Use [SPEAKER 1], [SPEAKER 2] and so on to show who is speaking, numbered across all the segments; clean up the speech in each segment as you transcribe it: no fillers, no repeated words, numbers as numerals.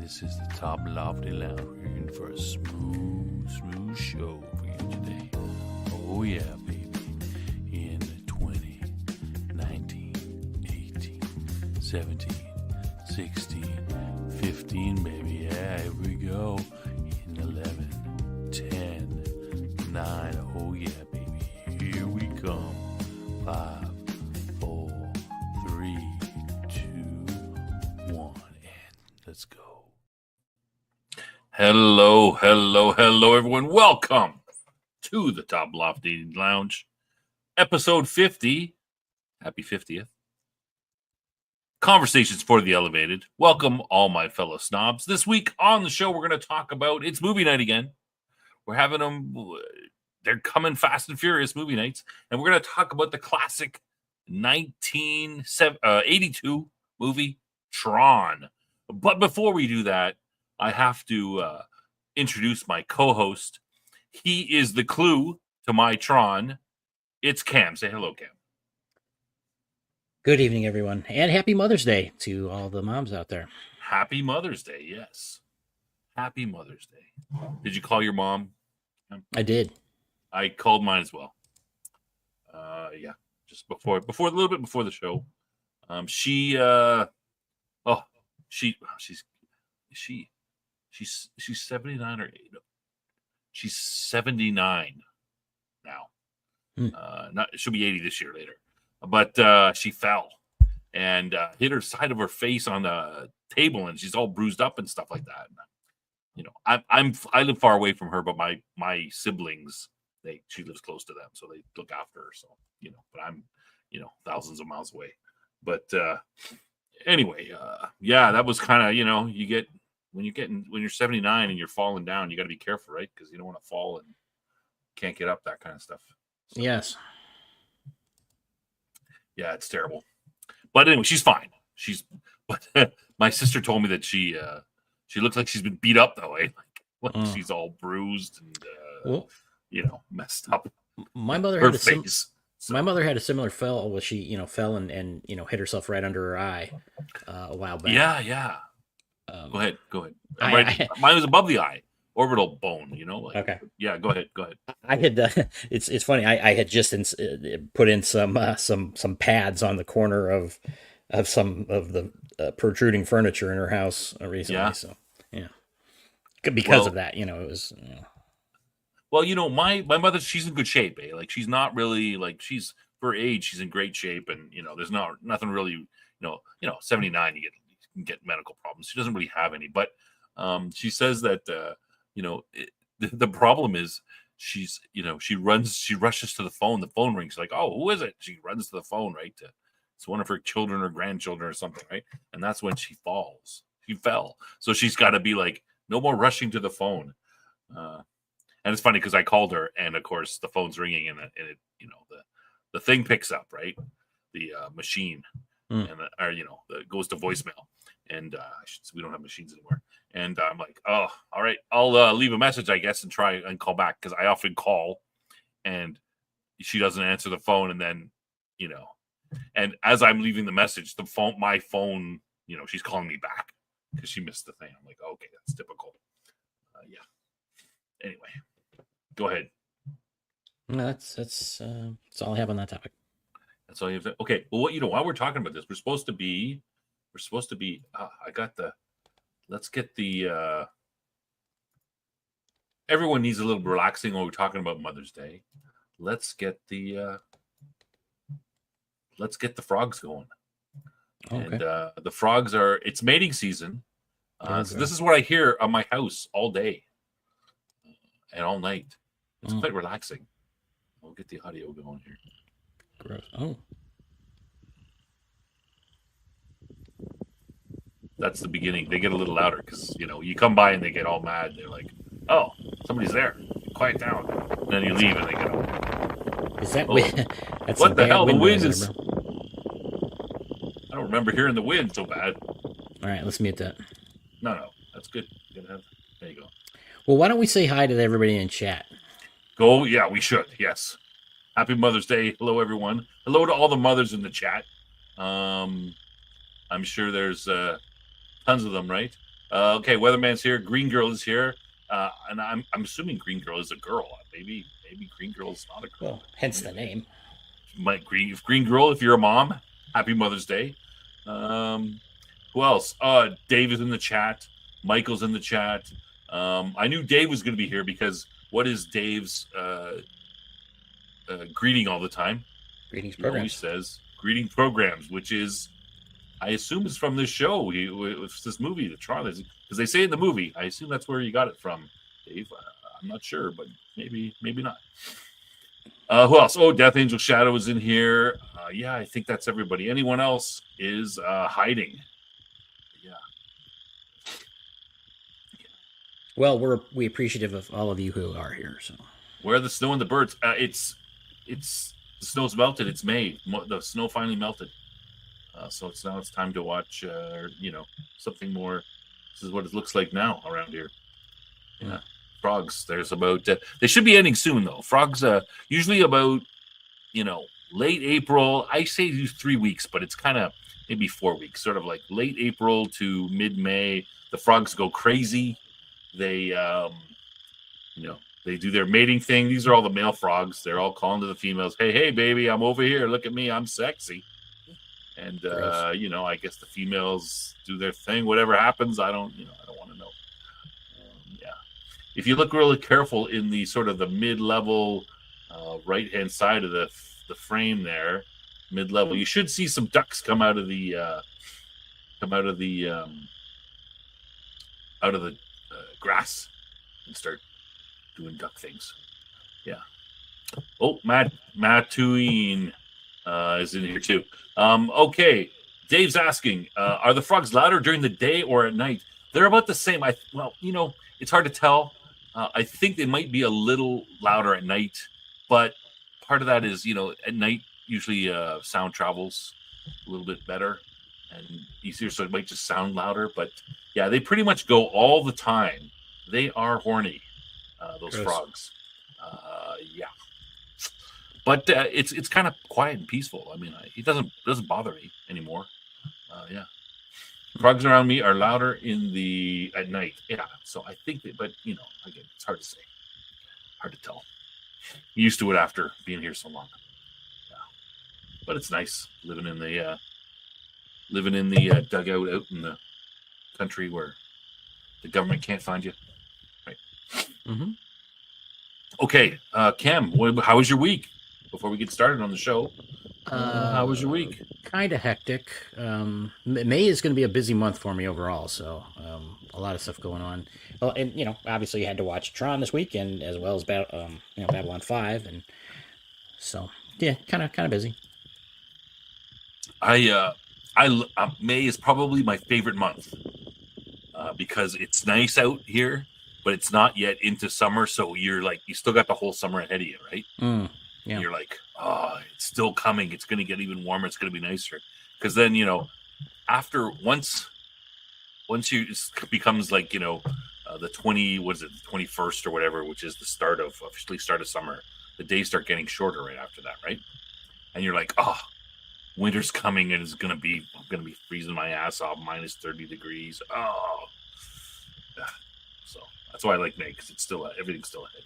[SPEAKER 1] This is the Toplofty Lounge. We're in for a smooth show for you today. Oh yeah, baby. In 20, 19, 18, 17, 16, 15, baby. Yeah, here we go. In 11, 10, 9. Oh yeah, baby. Here we come. 5, 4, 3, 2, 1, and let's go. Hello, everyone. Welcome to the Toplofty Lounge, episode 50. Happy 50th. Conversations for the Elevated. Welcome, all my fellow snobs. This week on the show, we're going to talk about, it's movie night again. We're having them, they're coming fast and furious movie nights. And we're going to talk about the classic 1982 movie, Tron. But before we do that, I have to introduce my co-host. He is the clue to my Tron. It's Cam. Say hello, Cam.
[SPEAKER 2] Good evening, everyone, and happy Mother's Day to all the moms out there.
[SPEAKER 1] Happy Mother's Day, yes. Happy Mother's Day. Did you call your mom?
[SPEAKER 2] I did.
[SPEAKER 1] I called mine as well. Yeah, just before a little bit before the show. She's 79 or 8. She's 79 now. She'll be 80 this year later. But she fell and hit her side of her face on the table, and she's all bruised up and stuff like that. You know, I live far away from her, but my siblings, she lives close to them, so they look after her. So but I'm thousands of miles away. But anyway, yeah, that was kind of you get. When you're 79 and you're falling down, you got to be careful, right? Because you don't want to fall and can't get up, that kind of stuff. So,
[SPEAKER 2] yes.
[SPEAKER 1] Yeah, it's terrible. But anyway, she's fine. But my sister told me that she looks like she's been beat up though, eh? Like she's all bruised and messed up.
[SPEAKER 2] My mother had My mother had a similar fall where she fell and hit herself right under her eye a while back.
[SPEAKER 1] Yeah. Go ahead. Mine was above the eye, orbital bone.
[SPEAKER 2] Okay.
[SPEAKER 1] Yeah, go ahead.
[SPEAKER 2] I had it's funny. I had just put in some pads on the corner of some of the protruding furniture in her house recently. Yeah. So yeah, because of that, it was.
[SPEAKER 1] Well, my mother, she's in good shape. Eh? Like she's not really she's for her age, she's in great shape, and there's nothing really. 79, you get medical problems. She doesn't really have any, but she says that the problem is she rushes to the phone rings. She's like, oh, who is it? She runs to the phone, right? It's one of her children or grandchildren or something, right? And that's when she falls. She fell, so she's got to be like, no more rushing to the phone. And it's funny because I called her, and of course the phone's ringing, and it the thing picks up, right? The machine, and it goes to voicemail. And we don't have machines anymore. And I'm like, oh, all right, I'll leave a message, I guess, and try and call back, because I often call and she doesn't answer the phone. And then, and as I'm leaving the message, my phone, she's calling me back because she missed the thing. I'm like, okay, that's typical. Yeah. Anyway, go ahead.
[SPEAKER 2] No, that's all I have on that topic.
[SPEAKER 1] That's all you have to. Okay. Well, while we're talking about this, we're supposed to be. Let's get the. Everyone needs a little relaxing while we're talking about Mother's Day. Let's get the frogs going. Okay. And the frogs it's mating season. So this is what I hear on my house all day and all night. It's quite relaxing. We'll get the audio going here.
[SPEAKER 2] Gross. Oh.
[SPEAKER 1] That's the beginning. They get a little louder because, you come by and they get all mad. They're like, oh, somebody's there. Quiet down. And then you leave and they get up.
[SPEAKER 2] Is that
[SPEAKER 1] that's what the hell? The wind is. I don't remember hearing the wind so bad.
[SPEAKER 2] All right, let's mute that.
[SPEAKER 1] No. That's good. There you go.
[SPEAKER 2] Well, why don't we say hi to everybody in chat?
[SPEAKER 1] Go. Yeah, we should. Yes. Happy Mother's Day. Hello, everyone. Hello to all the mothers in the chat. I'm sure there's tons of them, right? Okay, Weatherman's here. Green Girl is here. And I'm assuming Green Girl is a girl. Maybe Green Girl is not a girl.
[SPEAKER 2] Well, hence the name.
[SPEAKER 1] Green Girl, if you're a mom, happy Mother's Day. Who else? Dave is in the chat. Michael's in the chat. I knew Dave was going to be here because what is Dave's greeting all the time?
[SPEAKER 2] Greetings
[SPEAKER 1] He
[SPEAKER 2] programs.
[SPEAKER 1] always says greeting programs, which is, I assume, is from this show. It's this movie, the Tron, because they say in the movie. I assume that's where you got it from, Dave. I'm not sure, but maybe not. Who else? Oh, Death Angel Shadow is in here. Yeah, I think that's everybody. Anyone else is hiding? Yeah.
[SPEAKER 2] Well, we appreciative of all of you who are here. So,
[SPEAKER 1] where are the snow and the birds? It's the snow's melted. It's May. The snow finally melted. So it's time to watch. Something more. This is what it looks like now around here. Yeah. Frogs. There's about. They should be ending soon though. Frogs. Usually about, late April. I say use 3 weeks, but it's kind of maybe 4 weeks. Sort of like late April to mid-May. The frogs go crazy. They, they do their mating thing. These are all the male frogs. They're all calling to the females. Hey, baby, I'm over here. Look at me. I'm sexy. And I guess the females do their thing. Whatever happens, I don't want to know. Yeah. If you look really careful in the sort of the mid-level right-hand side of the frame there, mid-level, you should see some ducks come out of the grass and start doing duck things. Yeah. Oh, Mattuine is in here too. Okay. Dave's asking, are the frogs louder during the day or at night? They're about the same. It's hard to tell. I think they might be a little louder at night, but part of that is, at night, usually sound travels a little bit better and easier, so it might just sound louder. But yeah, they pretty much go all the time. They are horny, those frogs. Yeah, but it's kind of quiet and peaceful. I mean, it doesn't bother me anymore. Yeah, frogs around me are louder at night. Yeah, so I think that, but again, it's hard to say, hard to tell. I'm used to it after being here so long. Yeah, but it's nice living in the dugout out in the country where the government can't find you. Right.
[SPEAKER 2] Mm-hmm.
[SPEAKER 1] Okay, Cam, how was your week? Before we get started on the show, how was your week?
[SPEAKER 2] Kind of hectic. May is going to be a busy month for me overall, so a lot of stuff going on. Well, and obviously you had to watch Tron this weekend as well as Babylon 5, and so yeah, kind of busy.
[SPEAKER 1] May is probably my favorite month because it's nice out here, but it's not yet into summer, so you still got the whole summer ahead of you, right?
[SPEAKER 2] Yeah.
[SPEAKER 1] You're like, oh, it's still coming. It's going to get even warmer. It's going to be nicer. Because then, after once it becomes like, the 21st or whatever, which is the officially start of summer, the days start getting shorter right after that, right? And you're like, oh, winter's coming and I'm going to be freezing my ass off, minus 30 degrees. Oh, so that's why I like May, because it's still everything's still ahead.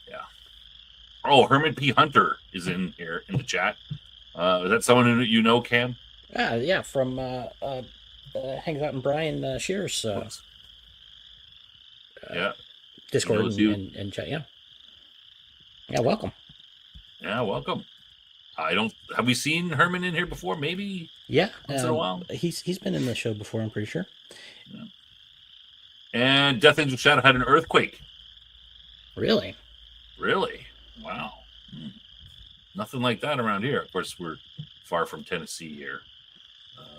[SPEAKER 1] Yeah. Oh, Herman P. Hunter is in here in the chat. Is that someone who you know, Cam?
[SPEAKER 2] Yeah, from hangs out in Brian Shear's Discord and chat. Yeah, welcome.
[SPEAKER 1] Yeah, welcome. Have we seen Herman in here before? Maybe.
[SPEAKER 2] Yeah,
[SPEAKER 1] once in a while.
[SPEAKER 2] He's been in the show before, I'm pretty sure.
[SPEAKER 1] Yeah. And Death Angel Shadow had an earthquake.
[SPEAKER 2] Really?
[SPEAKER 1] Wow. Nothing like that around here. Of course, we're far from Tennessee here.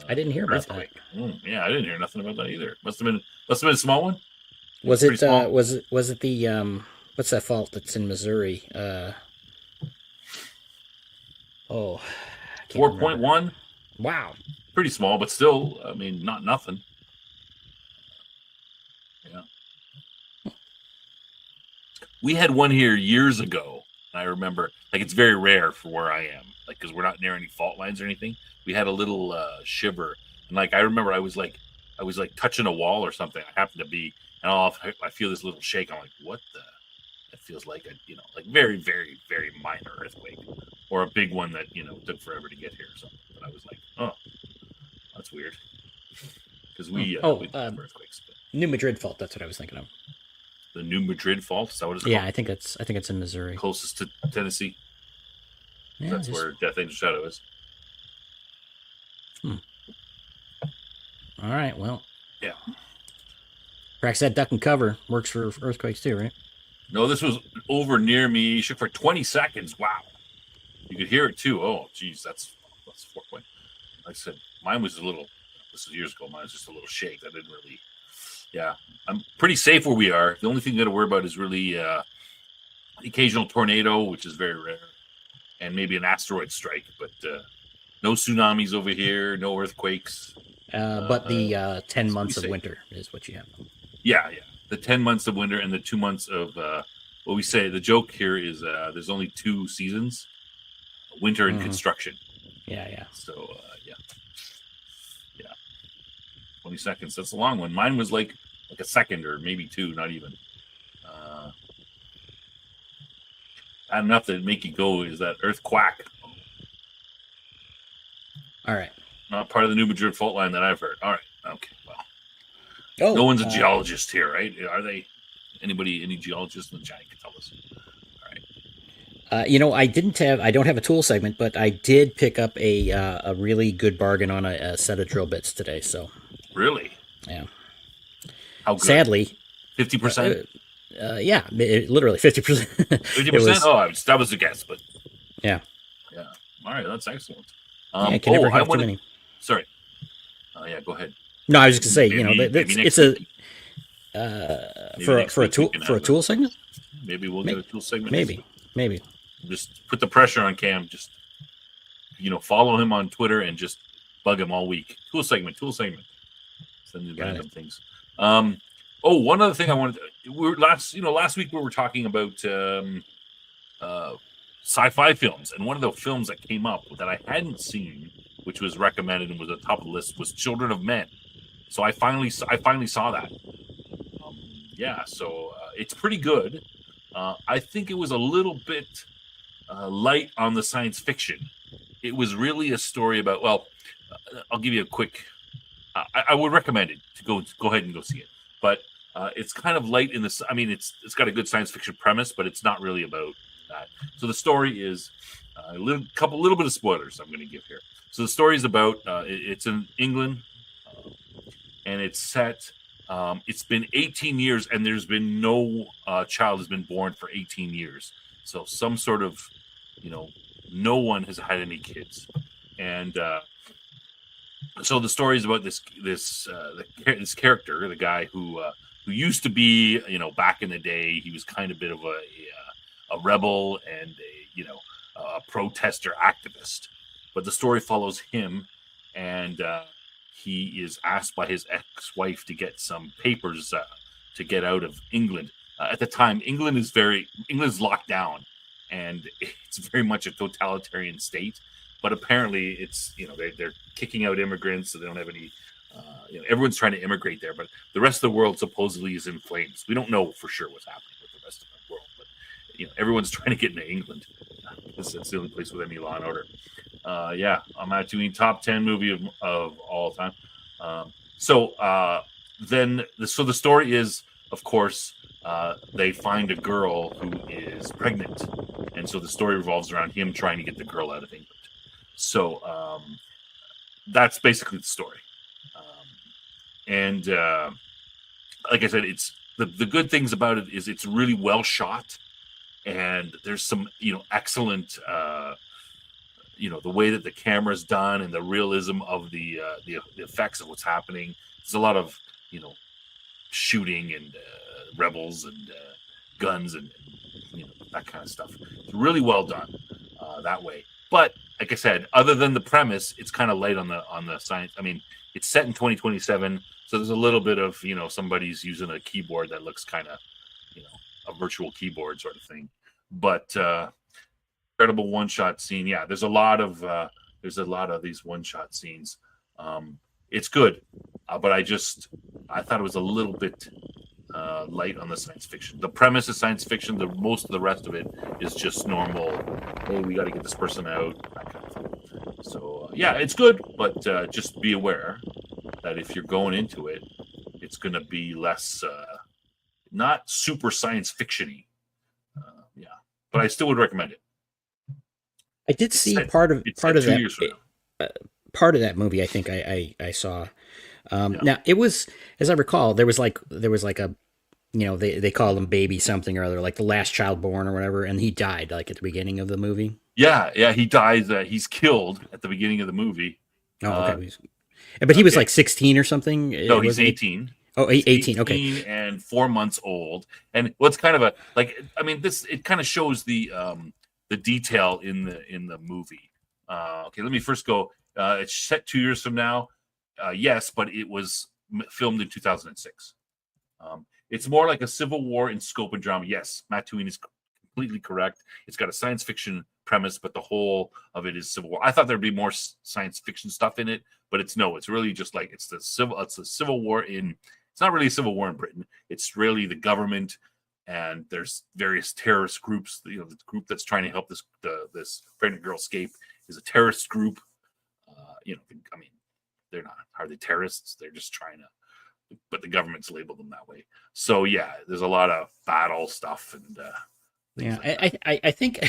[SPEAKER 2] I didn't hear about that.
[SPEAKER 1] Yeah, I didn't hear nothing about that either. Must have been a small one.
[SPEAKER 2] Was it the what's that fault that's in Missouri?
[SPEAKER 1] 4.1.
[SPEAKER 2] Wow.
[SPEAKER 1] Pretty small, but still, I mean, not nothing. Yeah. We had one here years ago. I remember, it's very rare for where I am, because we're not near any fault lines or anything. We had a little shiver, and I remember I was I was like touching a wall or something. I happened to be, and I feel this little shake. I'm like, what the? It feels like like very, very, very minor earthquake, or a big one that took forever to get here or something. But I was like, oh, that's weird, because we have earthquakes. But
[SPEAKER 2] New Madrid fault. That's what I was thinking of.
[SPEAKER 1] the New Madrid fault. Is that what it's
[SPEAKER 2] Yeah,
[SPEAKER 1] called?
[SPEAKER 2] I think it's in Missouri.
[SPEAKER 1] Closest to Tennessee.
[SPEAKER 2] Yeah,
[SPEAKER 1] That's where Death Angel Shadow is.
[SPEAKER 2] All right. Well.
[SPEAKER 1] Yeah.
[SPEAKER 2] Cracks that duck and cover works for earthquakes too, right?
[SPEAKER 1] No, this was over near me. Shook for 20 seconds. Wow. You could hear it too. Oh, geez, that's 4 point. Like I said, mine was a little. This was years ago. Mine was just a little shake. I didn't really. Yeah, I'm pretty safe where we are. The only thing you got to worry about is really the occasional tornado, which is very rare, and maybe an asteroid strike. But no tsunamis over here. No earthquakes.
[SPEAKER 2] But the 10 months of winter is what you have.
[SPEAKER 1] Yeah. The 10 months of winter and the 2 months of what we say. The joke here is there's only 2 seasons: winter and construction.
[SPEAKER 2] Yeah.
[SPEAKER 1] So yeah. 20 seconds. That's a long one. Mine was like a second or maybe 2, not even. Not enough to make you go. Is that earth quack?
[SPEAKER 2] All right.
[SPEAKER 1] Not part of the New Madrid fault line that I've heard. All right. Okay. Well, no one's a geologist here, right? Are they? Any geologists in the chat can tell us. All right.
[SPEAKER 2] I don't have a tool segment, but I did pick up a really good bargain on a set of drill bits today. So.
[SPEAKER 1] Really?
[SPEAKER 2] Yeah.
[SPEAKER 1] How good?
[SPEAKER 2] Sadly.
[SPEAKER 1] 50%?
[SPEAKER 2] Yeah, literally 50%.
[SPEAKER 1] 50%? Oh, that was a guess, but.
[SPEAKER 2] Yeah.
[SPEAKER 1] Yeah. All right, that's excellent.
[SPEAKER 2] I can never have too many.
[SPEAKER 1] Sorry. Yeah, go ahead.
[SPEAKER 2] No, I was just gonna say, it's for a tool segment.
[SPEAKER 1] Maybe we'll get a tool segment.
[SPEAKER 2] Maybe.
[SPEAKER 1] Just put the pressure on Cam. Just follow him on Twitter and just bug him all week. Tool segment. Send him random things. One other thing I wanted. Last week we were talking about sci-fi films, and one of the films that came up that I hadn't seen, which was recommended and was at the top of the list, was Children of Men. So I finally saw that. So it's pretty good. I think it was a little bit light on the science fiction. It was really a story about. Well, I'll give you a quick. I would recommend it to go ahead and go see it, but it's kind of light in this. I mean, it's got a good science fiction premise, but it's not really about that. So the story is a little bit of spoilers I'm going to give here. So the story is about it's in England, and it's set. It's been 18 years, and there's been no child has been born for 18 years. So some sort of, no one has had any kids, and so the story is about this character, the guy who used to be, back in the day, he was kind of a bit of a rebel and a protester activist. But the story follows him, and he is asked by his ex-wife to get some papers to get out of England. At the time, England's locked down, and it's very much a totalitarian state. But apparently, it's they're kicking out immigrants, so they don't have any. Everyone's trying to immigrate there, but the rest of the world supposedly is in flames. We don't know for sure what's happening with the rest of the world, but everyone's trying to get into England. That's the only place with any law and order. I'm not doing top 10 movie of all time. So the story is, of course, they find a girl who is pregnant, and so the story revolves around him trying to get the girl out of England. So that's basically the story. And like I said, it's the good things about it is it's really well shot, and there's some excellent the way that the camera's done and the realism of the effects of what's happening. There's a lot of shooting and rebels and guns and that kind of stuff. It's really well done that way. But like I said, other than the premise, it's kind of light on the science. I mean, it's set in 2027, so there's a little bit of somebody's using a keyboard that looks kind of a virtual keyboard sort of thing. But incredible one-shot scene. Yeah, there's a lot of these one-shot scenes. It's good. but I thought it was a little bit light on the science fiction. The premise is science fiction. The most of the rest of it is just normal. Hey, we got to get this person out. That kind of thing. So yeah, it's good, but just be aware that if you're going into it, it's going to be less, not super science fiction-y. Yeah, but I still would recommend it.
[SPEAKER 2] I did
[SPEAKER 1] It's
[SPEAKER 2] see
[SPEAKER 1] set,
[SPEAKER 2] part of
[SPEAKER 1] it's
[SPEAKER 2] part
[SPEAKER 1] set
[SPEAKER 2] of
[SPEAKER 1] two
[SPEAKER 2] that
[SPEAKER 1] years from now.
[SPEAKER 2] uh, part of that movie. I think I saw.
[SPEAKER 1] Yeah.
[SPEAKER 2] Now it was, as I recall, there was like a, they call him baby something or other, like the last child born or whatever, and he died like at the beginning of the movie.
[SPEAKER 1] Yeah, he dies. He's killed at the beginning of the movie.
[SPEAKER 2] Oh,
[SPEAKER 1] Uh,
[SPEAKER 2] okay. But he was
[SPEAKER 1] okay.
[SPEAKER 2] like 16 or something.
[SPEAKER 1] No,
[SPEAKER 2] It
[SPEAKER 1] he's
[SPEAKER 2] wasn't.
[SPEAKER 1] 18.
[SPEAKER 2] Oh,
[SPEAKER 1] He's
[SPEAKER 2] 18. Okay.
[SPEAKER 1] 18 and 4 months old. And what's kind of a like, I mean, this it kind of shows the detail in the movie. Okay, let me first go. It's set 2 years from now. Yes, but it was filmed in 2006. It's more like a Civil War in scope and drama. Yes, Matt Twain is completely correct. It's got a science fiction premise, but the whole of it is Civil War. I thought there'd be more science fiction stuff in it, but it's really just like it's the Civil War in. It's not really a civil war in Britain. It's really the government, and there's various terrorist groups. The group that's trying to help this pregnant girl escape is a terrorist group. I mean, they're not hardly terrorists. They're just trying to, but the government's labeled them that way. So yeah, there's a lot of battle stuff and things
[SPEAKER 2] Yeah,
[SPEAKER 1] like that.
[SPEAKER 2] I think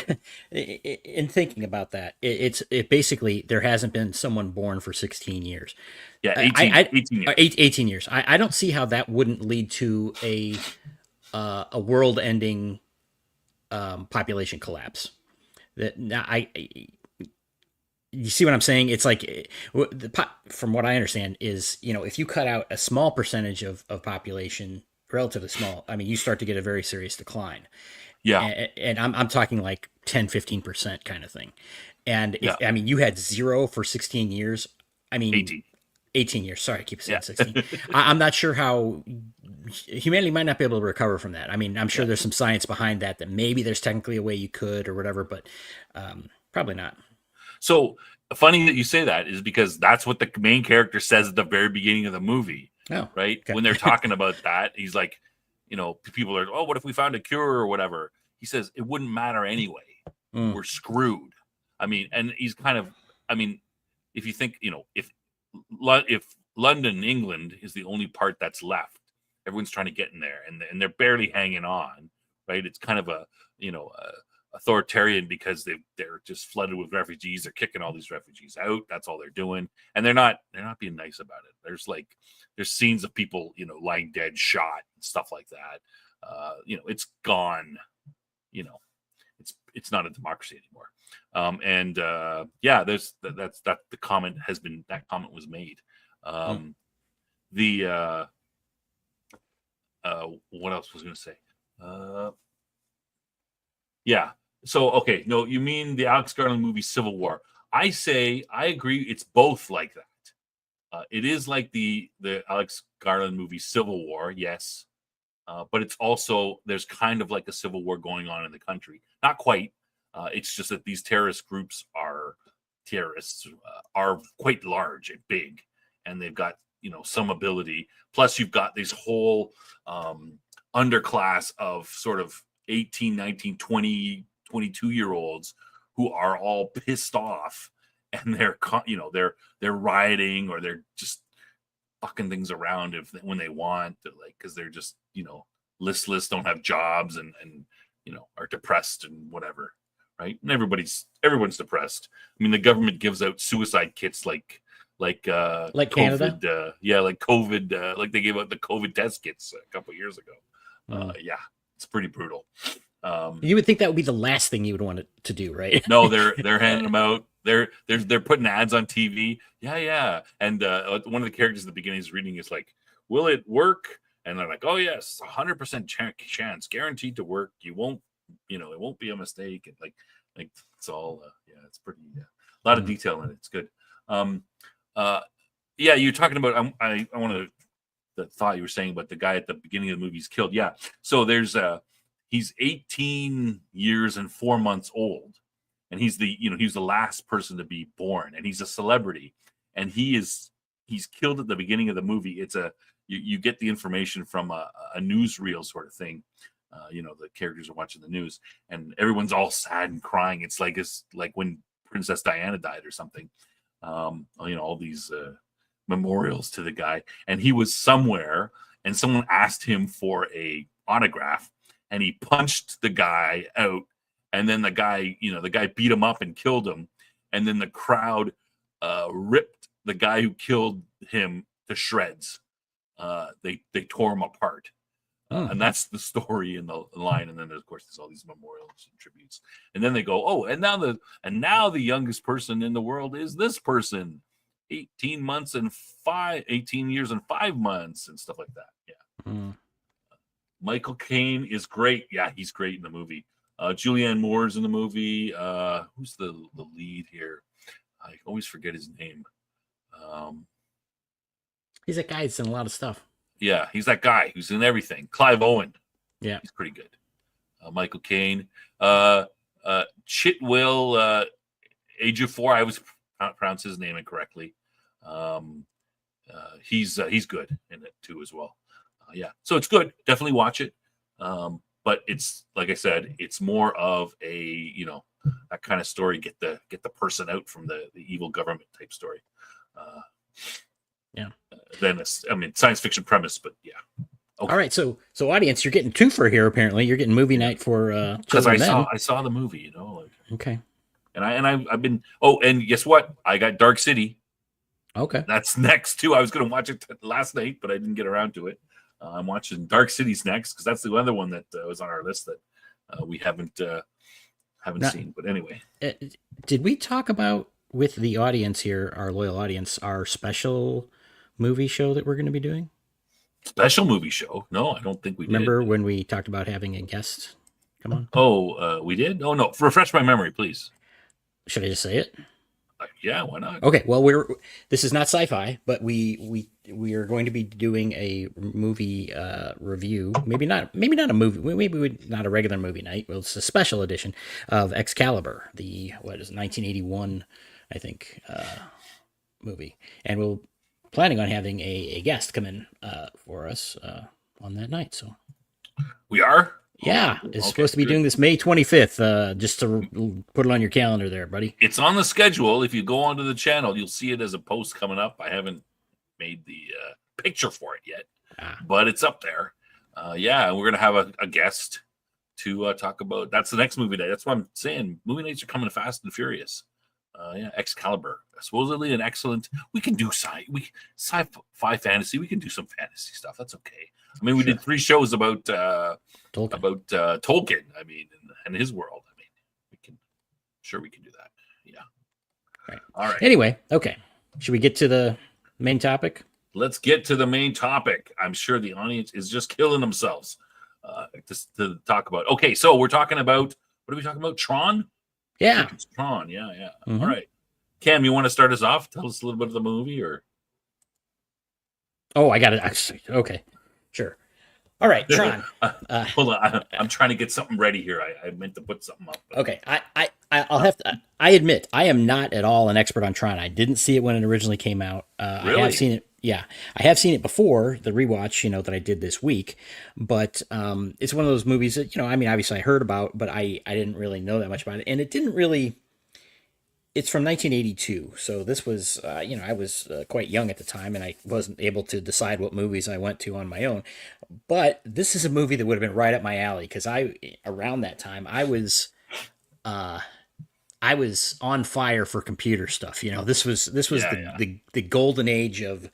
[SPEAKER 2] in thinking about that, it basically there hasn't been someone born for 16 years.
[SPEAKER 1] Yeah,
[SPEAKER 2] I,
[SPEAKER 1] 18,
[SPEAKER 2] I,
[SPEAKER 1] 18
[SPEAKER 2] I
[SPEAKER 1] years.
[SPEAKER 2] 18 years. I don't see how that wouldn't lead to a world-ending population collapse. That now you see what I'm saying? It's like from what I understand is, if you cut out a small percentage of population, relatively small, I mean, you start to get a very serious decline.
[SPEAKER 1] Yeah,
[SPEAKER 2] And I'm talking like 10-15% kind of thing. And if
[SPEAKER 1] yeah,
[SPEAKER 2] I mean, you had zero for 16 years. I mean,
[SPEAKER 1] 18.
[SPEAKER 2] 18 years. Sorry, I keep saying
[SPEAKER 1] Yeah,
[SPEAKER 2] 16. I'm not sure how humanity might not be able to recover from that. I mean, I'm sure
[SPEAKER 1] yeah.
[SPEAKER 2] there's some science behind that maybe there's technically a way you could or whatever, but probably not.
[SPEAKER 1] So funny that you say that is because that's what the main character says at the very beginning of the movie,
[SPEAKER 2] Oh,
[SPEAKER 1] right?
[SPEAKER 2] okay.
[SPEAKER 1] When they're talking about that, he's like, people are, oh, what if we found a cure or whatever? He says it wouldn't matter anyway.
[SPEAKER 2] Mm,
[SPEAKER 1] We're screwed. I mean, and he's kind of, I mean, if you think, if London, England is the only part that's left, everyone's trying to get in there, and they're barely hanging on, right? It's kind of a, authoritarian because they're just flooded with refugees. They're kicking all these refugees out. That's all they're doing, and they're not being nice about it. There's scenes of people lying dead, shot, and stuff like that. It's gone. It's not a democracy anymore. And yeah, that's that the comment has been that comment was made.
[SPEAKER 2] mm.
[SPEAKER 1] The What else was going to say? Yeah. So okay, no, you mean the Alex Garland movie Civil War? I say I agree. It's both like that. It is like the Alex Garland movie Civil War, yes, but it's also there's kind of like a civil war going on in the country. Not quite. It's just that these terrorist groups are quite large and big, and they've got some ability. Plus, you've got this whole underclass of sort of 18, 19, 20, 22 year olds who are all pissed off, and they're rioting or they're just fucking things around when they want, like because they're just listless, don't have jobs, and are depressed and whatever, right? And everyone's depressed. I mean, the government gives out suicide kits
[SPEAKER 2] Like Canada.
[SPEAKER 1] COVID, like COVID, like they gave out the COVID test kits a couple of years ago.
[SPEAKER 2] Mm.
[SPEAKER 1] Yeah, it's pretty brutal.
[SPEAKER 2] You would think that would be the last thing you would want it to do, right?
[SPEAKER 1] No, they're handing them out. They're putting ads on TV. Yeah. And one of the characters at the beginning is reading is like, "Will it work?" And they're like, "Oh yes, 100% chance, guaranteed to work. You won't, it won't be a mistake." And like it's all, yeah, it's pretty a lot of
[SPEAKER 2] Mm.
[SPEAKER 1] detail in it. It's good. Um, yeah, you're talking about. I want to the thought you were saying about the guy at the beginning of the movie is killed. Yeah. So he's 18 years and 4 months old, and he's the last person to be born, and he's a celebrity, and he is he's killed at the beginning of the movie. It's you get the information from a newsreel sort of thing. The characters are watching the news, and everyone's all sad and crying. It's like when Princess Diana died or something. All these memorials to the guy, and he was somewhere, and someone asked him for a autograph, and he punched the guy out, and then the guy beat him up and killed him, and then the crowd ripped the guy who killed him to shreds. They tore him apart. And that's the story in the line. And then, of course, there's all these memorials and tributes. And then they go, oh, and now the youngest person in the world is this person, 18 years and 5 months and stuff like that. Yeah. Michael Caine is great. Yeah, he's great in the movie. Julianne Moore's in the movie. Who's the lead here? I always forget his name.
[SPEAKER 2] He's that guy that's in a lot of stuff.
[SPEAKER 1] Yeah, he's that guy who's in everything. Clive Owen.
[SPEAKER 2] Yeah.
[SPEAKER 1] He's pretty good. Michael Caine. Chitwell Ejiofor. I always pronounce his name incorrectly. He's good in it too as well. Yeah, so it's good. Definitely watch it. But it's, like I said, it's more of a that kind of story. Get the person out from the evil government type story.
[SPEAKER 2] Yeah.
[SPEAKER 1] Then science fiction premise, but yeah.
[SPEAKER 2] Okay. All right, so audience, you're getting two for here. Apparently, you're getting movie night for
[SPEAKER 1] because I saw the movie.
[SPEAKER 2] Okay.
[SPEAKER 1] And I've been. Oh, and guess what? I got Dark City.
[SPEAKER 2] Okay.
[SPEAKER 1] That's next too. I was going to watch it last night, but I didn't get around to it. I'm watching Dark City's next because that's the other one that was on our list that we haven't seen. But anyway,
[SPEAKER 2] did we talk about with the audience here, our loyal audience, our special movie show that we're going to be doing?
[SPEAKER 1] Special movie show? No, I don't think we
[SPEAKER 2] Remember
[SPEAKER 1] did.
[SPEAKER 2] when we talked about having a guest come on?
[SPEAKER 1] Oh, we did? Oh, no. Refresh my memory, please.
[SPEAKER 2] Should I just say it?
[SPEAKER 1] Yeah, why not?
[SPEAKER 2] Okay, well, this is not sci-fi, but we are going to be doing a movie review. Maybe not a movie. Maybe not a regular movie night. Well, it's a special edition of Excalibur, the 1981, I think, movie, and we'll planning on having a guest come in for us on that night. So
[SPEAKER 1] we are.
[SPEAKER 2] Yeah, it's supposed to be doing this May 25th. Just to put it on your calendar there, buddy.
[SPEAKER 1] It's on the schedule. If you go onto the channel, you'll see it as a post coming up. I haven't made the picture for it yet, but it's up there. Yeah, we're gonna have a guest to talk about. That's the next movie night. That's what I'm saying. Movie nights are coming fast and furious. Yeah, Excalibur, supposedly an excellent. We can do sci-fi fantasy. We can do some fantasy stuff. That's okay. I mean, we did 3 shows about Tolkien. I mean, and his world. I mean, we can do that. Yeah.
[SPEAKER 2] Right.
[SPEAKER 1] All right.
[SPEAKER 2] Anyway, okay. Should we get to the main topic?
[SPEAKER 1] Let's get to the main topic. I'm sure the audience is just killing themselves to talk about. Okay, so we're talking about, what are we talking about? Tron?
[SPEAKER 2] Yeah.
[SPEAKER 1] Tron, yeah. Mm-hmm. All right. Cam, you want to start us off? Tell us a little bit of the movie, or?
[SPEAKER 2] Oh, I got it. Okay, sure. All right, Tron.
[SPEAKER 1] Hold on, I'm trying to get something ready here. I meant to put something up.
[SPEAKER 2] Okay, I'll have to. I admit I am not at all an expert on Tron. I didn't see it when it originally came out.
[SPEAKER 1] Really?
[SPEAKER 2] I have seen it. Yeah, I have seen it before the rewatch, that I did this week. But it's one of those movies that I mean, obviously I heard about, but I didn't really know that much about it, and it didn't really. It's from 1982, so this was, I was quite young at the time, and I wasn't able to decide what movies I went to on my own. But this is a movie that would have been right up my alley, because around that time, I was on fire for computer stuff. This was the golden age of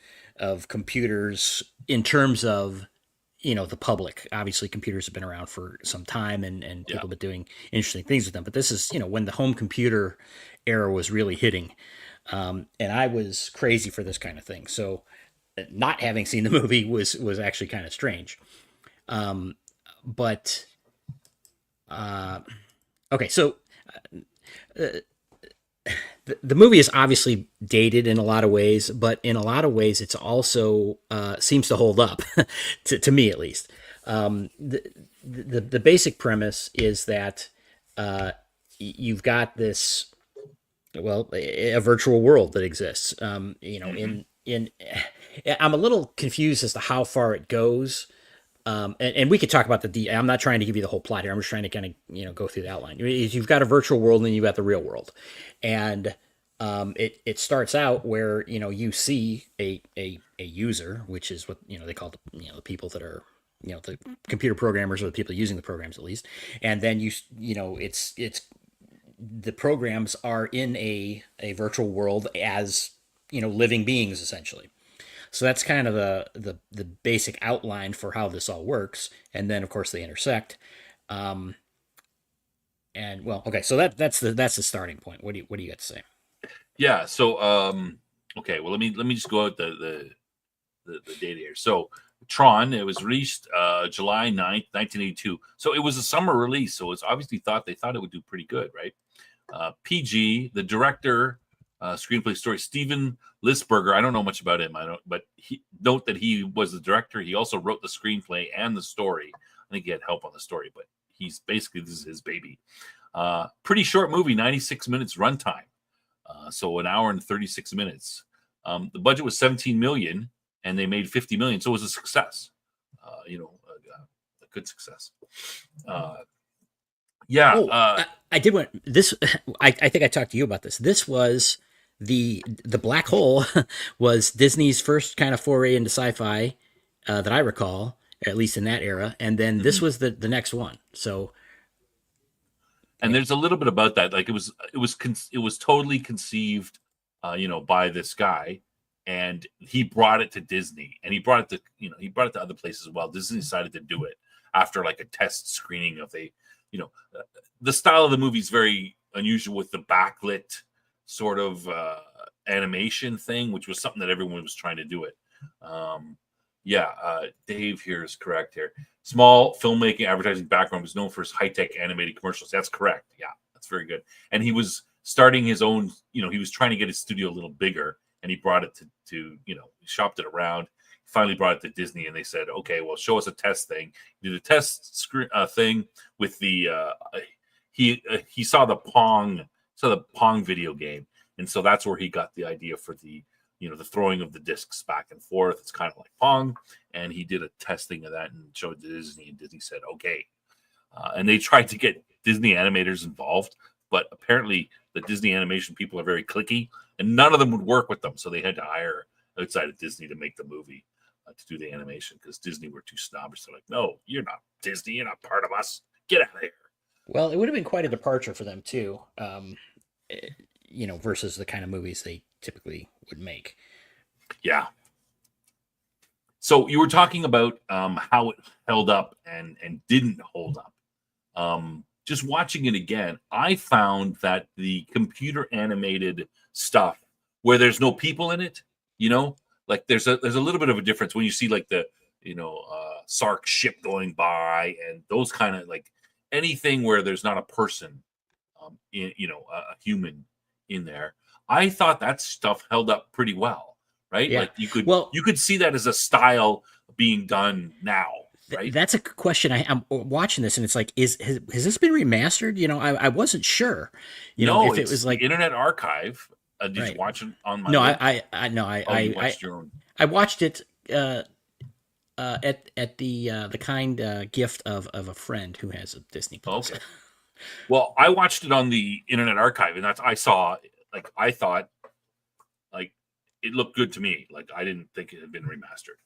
[SPEAKER 2] computers in terms of the public. Obviously, computers have been around for some time, and people have been doing interesting things with them. But this is when the home computer era was really hitting, and I was crazy for this kind of thing. So, not having seen the movie was actually kind of strange. But okay, so the movie is obviously dated in a lot of ways, but in a lot of ways, it's also seems to hold up to me at least. The basic premise is that you've got this, a virtual world that exists. In in I'm a little confused as to how far it goes. And we could talk about I'm not trying to give you the whole plot here. I'm just trying to kind of go through the outline. You've got a virtual world and then you've got the real world, and it starts out where you see a user, which is what they call the people that are the computer programmers or the people using the programs at least, and then it's the programs are in a virtual world as living beings essentially. So that's kind of the basic outline for how this all works, and then of course they intersect. Um, and well, okay, so that's the starting point. What do you got to say?
[SPEAKER 1] Yeah. So okay. Well, let me just go out the data here. So Tron, it was released July 9th, 1982. So it was a summer release. So it's obviously they thought it would do pretty good, right? PG, the director, screenplay story, Steven Lisberger. I don't know much about him. But note that he was the director. He also wrote the screenplay and the story. I think he had help on the story, but he's basically, this is his baby. Pretty short movie, 96 minutes runtime. So an hour and 36 minutes. The budget was 17 million, and they made 50 million. So it was a success. A good success. Yeah.
[SPEAKER 2] I did want this. I think I talked to you about this. This was the Black Hole was Disney's first kind of foray into sci-fi that I recall, at least in that era. And then this was the next one. So,
[SPEAKER 1] and there's a little bit about that. Like it was totally conceived, by this guy, and he brought it to Disney, and he brought it to other places as well. Disney decided to do it after like a test screening of the style of the movie is very unusual with the backlit sort of animation thing, which was something that everyone was trying to do it. Dave here is correct here. Small filmmaking advertising background, was known for his high-tech animated commercials. That's correct. Yeah, that's very good. And he was starting his own, he was trying to get his studio a little bigger, and he brought it to shopped it around. Finally brought it to Disney, and they said, okay, well, show us a test thing. He did a test thing with the he saw the Pong video game, and so that's where he got the idea for the the throwing of the discs back and forth. It's kind of like Pong, and he did a testing of that and showed it to Disney, and Disney said okay. And they tried to get Disney animators involved, but apparently the Disney animation people are very cliquey, and none of them would work with them, so they had to hire outside of Disney to make the movie. To do the animation, because Disney were too snobbish. They're like, no, you're not Disney. You're not part of us. Get out of here.
[SPEAKER 2] well, it would have been quite a departure for them too, versus the kind of movies they typically would make.
[SPEAKER 1] Yeah. So you were talking about how it held up and didn't hold up. Just watching it again, I found that the computer animated stuff where there's no people in it, like there's a little bit of a difference when you see like the Sark ship going by, and those kind of like anything where there's not a person, a human in there. I thought that stuff held up pretty well, right?
[SPEAKER 2] Yeah.
[SPEAKER 1] Like you could see that as a style being done now, right?
[SPEAKER 2] That's a question. I'm watching this and it's like, has this been remastered? I wasn't sure.
[SPEAKER 1] No,
[SPEAKER 2] if it was like
[SPEAKER 1] Internet Archive. Did
[SPEAKER 2] right.
[SPEAKER 1] you watch it on my?
[SPEAKER 2] No,
[SPEAKER 1] link?
[SPEAKER 2] I
[SPEAKER 1] watched your own.
[SPEAKER 2] I watched it at the kind gift of a friend who has a Disney Plus.
[SPEAKER 1] Okay. Well, I watched it on the Internet Archive, and I thought like it looked good to me. Like I didn't think it had been remastered.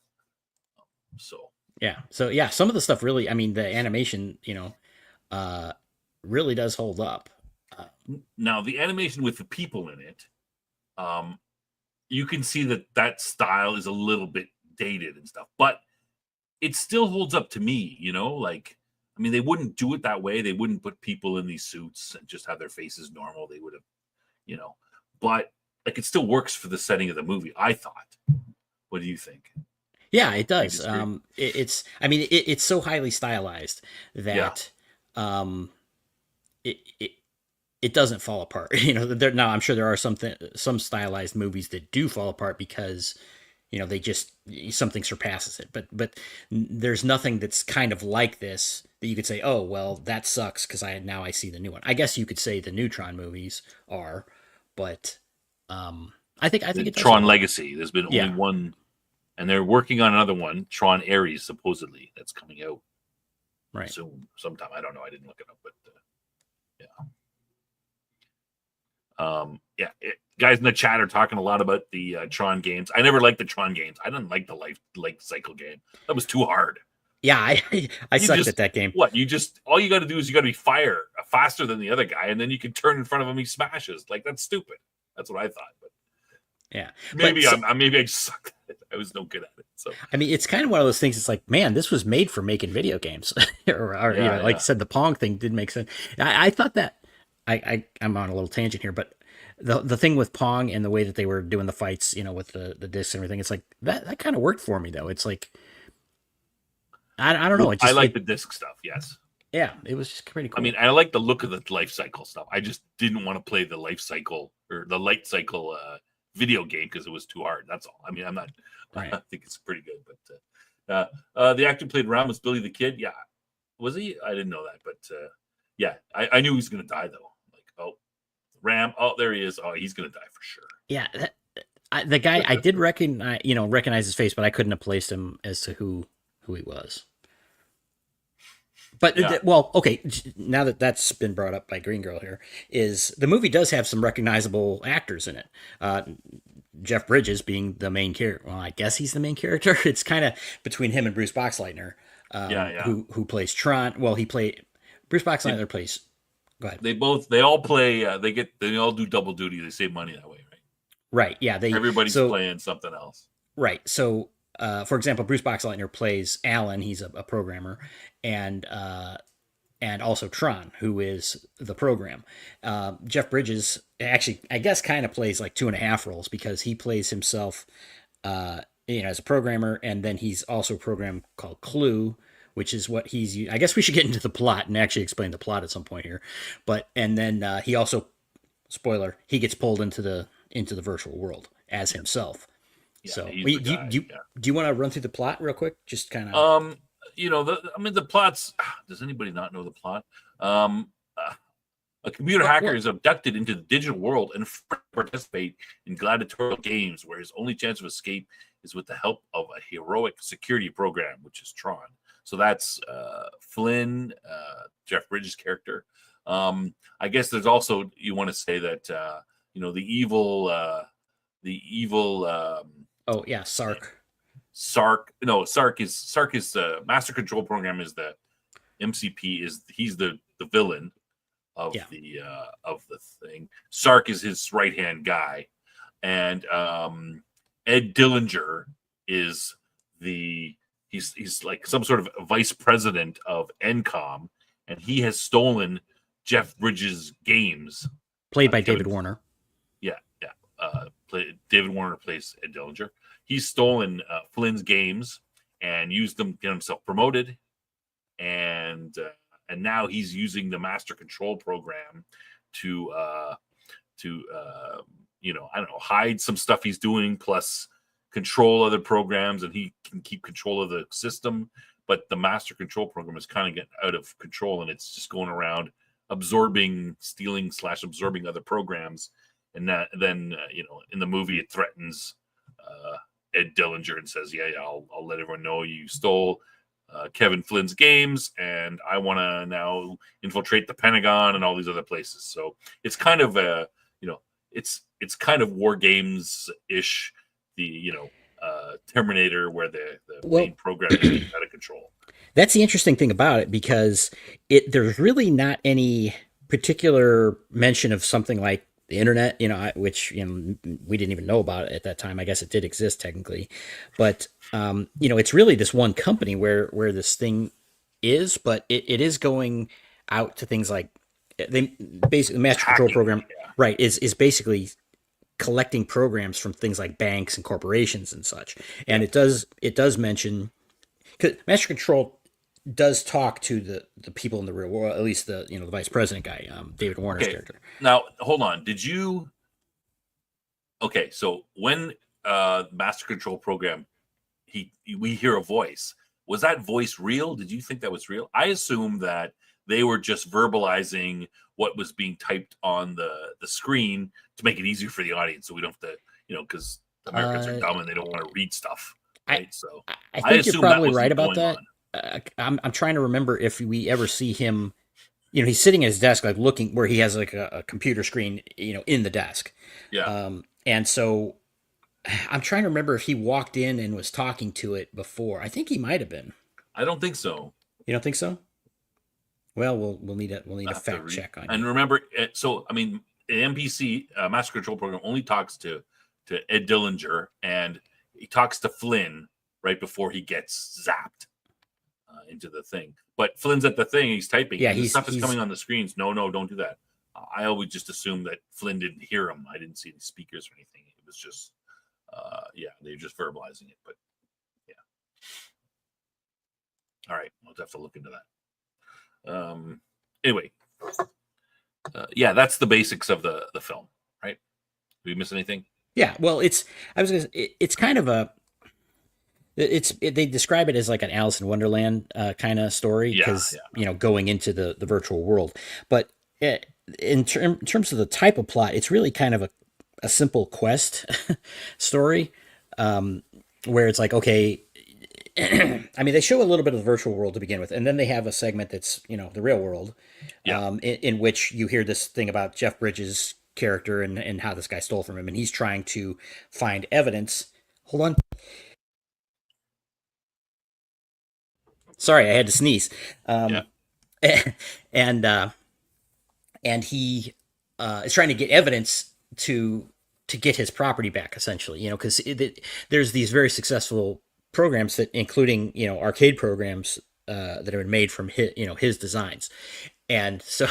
[SPEAKER 1] So
[SPEAKER 2] yeah, some of the stuff really. I mean, the animation, really does hold up.
[SPEAKER 1] Now the animation with the people in it, you can see that style is a little bit dated and stuff, but it still holds up to me. Like I mean, they wouldn't do it that way. They wouldn't put people in these suits and just have their faces normal. They would have, but like it still works for the setting of the movie. I thought. What do you think?
[SPEAKER 2] Yeah, it does. It's so highly stylized that it doesn't fall apart. Now I'm sure there are some stylized movies that do fall apart because they just something surpasses it. But there's nothing that's kind of like this that you could say, oh well, that sucks because I see the new one. I guess you could say the Neutron movies are, but I think
[SPEAKER 1] The
[SPEAKER 2] it does
[SPEAKER 1] Tron
[SPEAKER 2] hold up.
[SPEAKER 1] Legacy. There's been only one, and they're working on another one, Tron Ares, supposedly that's coming out
[SPEAKER 2] Right.
[SPEAKER 1] soon, sometime. I don't know. I didn't look it up, but guys in the chat are talking a lot about the Tron games. I never liked the Tron games. I didn't like the life cycle game. That was too hard.
[SPEAKER 2] Yeah, I sucked
[SPEAKER 1] just,
[SPEAKER 2] at that game.
[SPEAKER 1] What you just all you got to do is you got to be faster than the other guy, and then you can turn in front of him. He smashes. Like, that's stupid. That's what I thought. But
[SPEAKER 2] yeah,
[SPEAKER 1] maybe I just sucked at it. I was no good at it. So
[SPEAKER 2] I mean, it's kind of one of those things. It's like, man, this was made for making video games, or you know, like I said, the Pong thing didn't make sense. I thought that I'm on a little tangent here, but the thing with Pong and the way that they were doing the fights, you know, with the discs and everything, it's like that kind of worked for me though. It's like I don't know.
[SPEAKER 1] I like the disc stuff. Yes.
[SPEAKER 2] Yeah, it was just pretty cool.
[SPEAKER 1] I mean, I like the look of the life cycle stuff. I just didn't want to play the life cycle or the light cycle video game because it was too hard. That's all. I mean, I'm not. Right. I think it's pretty good, but the actor who played Ram was Billy the Kid. Yeah, was he? I didn't know that, but yeah, I knew he was going to die though. Like, oh, Ram. Oh, there he is. Oh, he's going to die for sure.
[SPEAKER 2] Yeah, the guy I did recognize his face, but I couldn't have placed him as to who he was. But well, okay. Now that that's been brought up by Green Girl here, is the movie does have some recognizable actors in it. Jeff Bridges being the main character. Well, I guess he's the main character. It's kind of between him and Bruce Boxleitner, who plays Tron. Well, Bruce Boxleitner plays. Go ahead.
[SPEAKER 1] They all play. They all do double duty. They save money that way, right?
[SPEAKER 2] Right. Yeah.
[SPEAKER 1] Everybody's playing something else.
[SPEAKER 2] Right. So, for example, Bruce Boxleitner plays Alan. He's a programmer, and also Tron, who is the program. Jeff Bridges actually, I guess, kind of plays like 2.5 roles because he plays himself, as a programmer, and then he's also a program called Clue, which is what he's. I guess we should get into the plot and actually explain the plot at some point here, and then he also, spoiler, he gets pulled into the virtual world as himself. Yeah, so, do you want to run through the plot real quick? Just kind of.
[SPEAKER 1] The plots. Does anybody not know the plot? A computer hacker is abducted into the digital world and participate in gladiatorial games, where his only chance of escape is with the help of a heroic security program, which is Tron. So that's Flynn, Jeff Bridges' character. I guess there's also, you want to say that the evil.
[SPEAKER 2] Sark.
[SPEAKER 1] Sark is the master control program. Is the MCP he's the villain of the thing. Sark is his right hand guy, and Ed Dillinger is he's like some sort of vice president of NCOM, and he has stolen Jeff Bridges' games,
[SPEAKER 2] played by David Warner.
[SPEAKER 1] David Warner plays Ed Dillinger. He's stolen Flynn's games and used them to get himself promoted, and now he's using the master control program to hide some stuff he's doing, plus control other programs, and he can keep control of the system. But the master control program is kind of getting out of control, and it's just going around stealing / absorbing other programs. And then in the movie, it threatens Ed Dillinger and says, I'll let everyone know you stole Kevin Flynn's games, and I want to now infiltrate the Pentagon and all these other places. So it's kind of it's kind of War Games ish, the Terminator, where the main program is out of control.
[SPEAKER 2] That's the interesting thing about it, because there's really not any particular mention of something like the internet, which we didn't even know about it at that time. I guess it did exist technically, but it's really this one company where this thing is, but it is going out to things like they basically the master control program, right? Is basically collecting programs from things like banks and corporations and such. And it does mention, because master control does talk to the people in the real world, at least the vice president guy, David Warner's character.
[SPEAKER 1] Now, hold on. So when master control program, we hear a voice. Was that voice real? Did you think that was real? I assume that they were just verbalizing what was being typed on the screen to make it easier for the audience, so we don't have to because Americans are
[SPEAKER 2] Uh,
[SPEAKER 1] dumb and they don't want to read stuff,
[SPEAKER 2] I
[SPEAKER 1] right? So
[SPEAKER 2] I
[SPEAKER 1] I
[SPEAKER 2] think you're
[SPEAKER 1] assume that
[SPEAKER 2] probably
[SPEAKER 1] was
[SPEAKER 2] right about
[SPEAKER 1] going
[SPEAKER 2] that.
[SPEAKER 1] on.
[SPEAKER 2] I'm trying to remember if we ever see him. He's sitting at his desk, like looking where he has like a computer screen, in the desk.
[SPEAKER 1] Yeah,
[SPEAKER 2] And so I'm trying to remember if he walked in and was talking to it before. I think he might have been.
[SPEAKER 1] I don't think so.
[SPEAKER 2] You don't think so? Well, we'll need
[SPEAKER 1] I
[SPEAKER 2] a
[SPEAKER 1] have to
[SPEAKER 2] fact
[SPEAKER 1] read.
[SPEAKER 2] check on you.
[SPEAKER 1] And remember, so I mean, an MPC Master Control Program only talks to Ed Dillinger, and he talks to Flynn right before he gets zapped into the thing. But Flynn's at the thing, he's typing,
[SPEAKER 2] Yeah,
[SPEAKER 1] and the
[SPEAKER 2] he's
[SPEAKER 1] stuff is
[SPEAKER 2] he's
[SPEAKER 1] coming on the screens. No, no, don't do that. I always just assumed that Flynn didn't hear him. I didn't see any speakers or anything. It was just, yeah, they're just verbalizing it. But yeah, all right, I'll have to look into that. Anyway, yeah, that's the basics of the film, right? Did we miss anything?
[SPEAKER 2] yeah. Well, it's kind of a they describe it as like an Alice in Wonderland kind of story
[SPEAKER 1] Yeah,
[SPEAKER 2] because
[SPEAKER 1] yeah.
[SPEAKER 2] going into the virtual world, but in terms of the type of plot, it's really kind of a simple quest story, where it's like, okay, I mean, they show a little bit of the virtual world to begin with, and then they have a segment that's the real world,
[SPEAKER 1] Yeah.
[SPEAKER 2] in which you hear this thing about Jeff Bridges' character and how this guy stole from him, and he's trying to find evidence. Hold on. Sorry, I had to sneeze.
[SPEAKER 1] Yeah.
[SPEAKER 2] And he is trying to get evidence to get his property back, essentially. Because there's these very successful programs that, including arcade programs that have been made from his designs. And so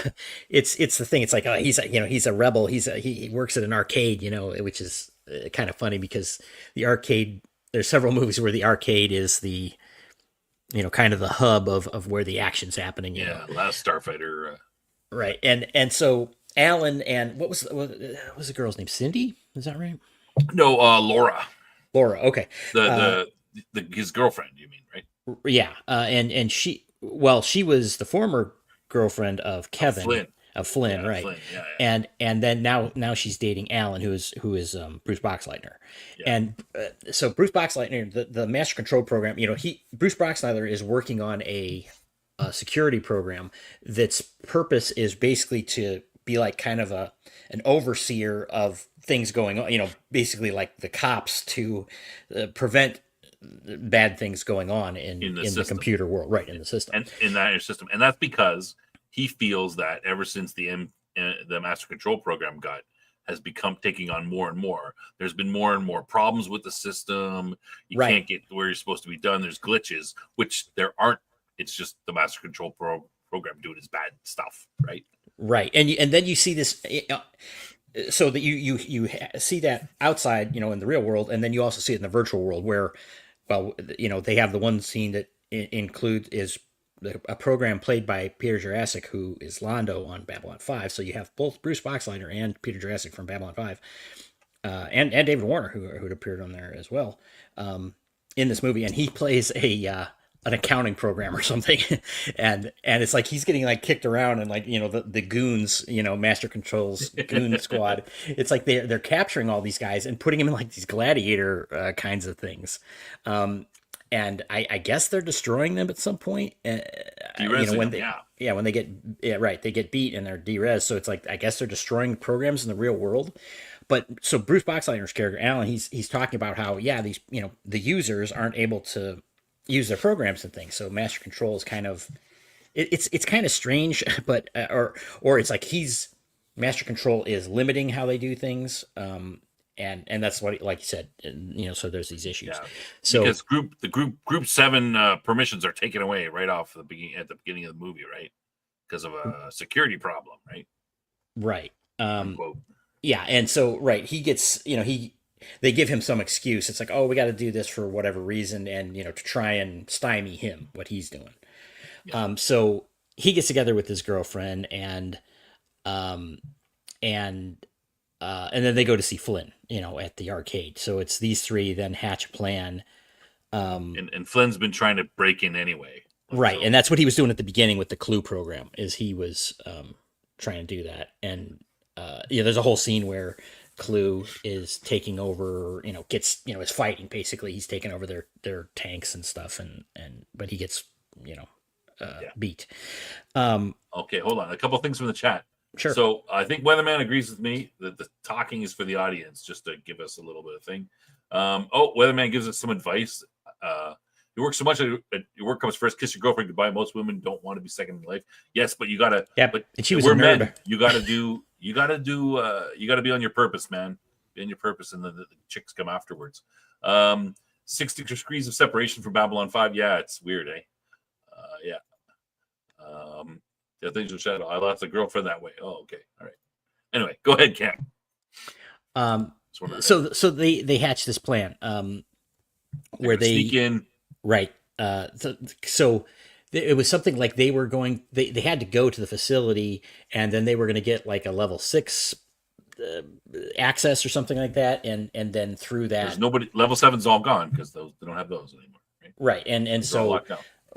[SPEAKER 2] it's the thing. It's like, oh, he's a rebel. He works at an arcade, which is kind of funny because the arcade. There's several movies where the arcade is the kind of the hub of where the action's happening.
[SPEAKER 1] Yeah, Last Starfighter.
[SPEAKER 2] Right. And so Alan and what was the girl's name? Cindy? Is that right?
[SPEAKER 1] No, Laura,
[SPEAKER 2] Laura. Okay.
[SPEAKER 1] the his girlfriend. You mean, right?
[SPEAKER 2] Yeah. And she was the former girlfriend of Kevin.
[SPEAKER 1] Flynn.
[SPEAKER 2] Of Flynn,
[SPEAKER 1] Yeah,
[SPEAKER 2] right?
[SPEAKER 1] Flynn. Yeah, yeah.
[SPEAKER 2] And then now she's dating Alan, who is Bruce Boxleitner,
[SPEAKER 1] Yeah.
[SPEAKER 2] and so Bruce Boxleitner, the Master Control Program, Bruce Boxleitner is working on a security program that's purpose is basically to be like kind of an overseer of things going on, basically like the cops to prevent bad things going on in the computer world, right, in the system,
[SPEAKER 1] and in that system, and that's because he feels that ever since the Master Control Program has become taking on more and more. There's been more and more problems with the system. You
[SPEAKER 2] right.
[SPEAKER 1] Can't get where you're supposed to be done. There's glitches, which there aren't. It's just the Master Control Program doing its bad stuff, right?
[SPEAKER 2] Right, and then you see this, so that you see that outside, in the real world, and then you also see it in the virtual world where, well, they have the one scene that includes is a program played by Peter Jurassic, who is Londo on Babylon 5. So you have both Bruce Boxleitner and Peter Jurassic from Babylon 5, and David Warner, who had appeared on there as well, in this movie, and he plays an accounting program or something, and it's like he's getting like kicked around, and like the goons, Master Control's goon squad. It's like they're capturing all these guys and putting them in like these gladiator kinds of things. And I guess they're destroying them at some point. When they get beat and they're de-res. So it's like, I guess they're destroying programs in the real world. But so Bruce Boxleitner's character, Alan, he's talking about how, these, the users aren't able to use their programs and things. So Master Control is kind of, it's kind of strange, but, or it's like Master Control is limiting how they do things. And that's what, like you said, so there's these issues.
[SPEAKER 1] Yeah.
[SPEAKER 2] So
[SPEAKER 1] because group 7 permissions are taken away right off at the beginning of the movie, right? Because of a security problem, right?
[SPEAKER 2] Right. Yeah, and so right, he gets, they give him some excuse. It's like, oh, we got to do this for whatever reason, and to try and stymie him, what he's doing. Yeah. So he gets together with his girlfriend, and then they go to see Flynn, at the arcade. So it's these three then hatch a plan.
[SPEAKER 1] And Flynn's been trying to break in anyway.
[SPEAKER 2] Right. So. And that's what he was doing at the beginning with the Clue program, is he was trying to do that. And there's a whole scene where Clue is taking over, gets, is fighting basically. He's taking over their tanks and stuff, but he gets, you know,
[SPEAKER 1] Yeah.
[SPEAKER 2] beat.
[SPEAKER 1] Okay, hold on. A couple things from the chat.
[SPEAKER 2] Sure.
[SPEAKER 1] So I think Weatherman agrees with me that the talking is for the audience, just to give us a little bit of thing. Weatherman gives us some advice. You work so much, your work comes first. Kiss your girlfriend goodbye. Most women don't want to be second in life. Yes, but you gotta.
[SPEAKER 2] Yeah,
[SPEAKER 1] but
[SPEAKER 2] and she was
[SPEAKER 1] we're
[SPEAKER 2] a nerd.
[SPEAKER 1] men. You gotta be on your purpose, man. Be on your purpose, and the chicks come afterwards. 6 degrees of separation from Babylon 5. Yeah, it's weird, eh? Yeah. The things of shadow. I lost a girlfriend that way. Oh, okay. All right. Anyway, go ahead, Cam.
[SPEAKER 2] So they hatched this plan where they
[SPEAKER 1] sneak in.
[SPEAKER 2] Right. So it was something like they were going. They had to go to the facility, and then they were going to get like a level 6 access or something like that, and then through that,
[SPEAKER 1] there's nobody. Level 7's all gone because they don't have those anymore.
[SPEAKER 2] Right. And so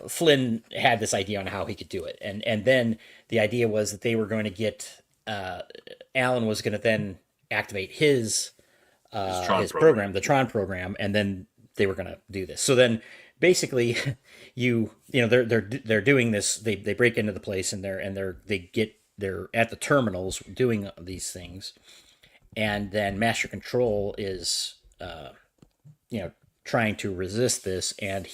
[SPEAKER 2] Flynn had this idea on how he could do it, and then the idea was that they were going to get Alan was going to then activate his program, the Tron program, and then they were going to do this. So then basically they're doing this. They break into the place and they're at the terminals doing these things, and then Master Control is trying to resist this. And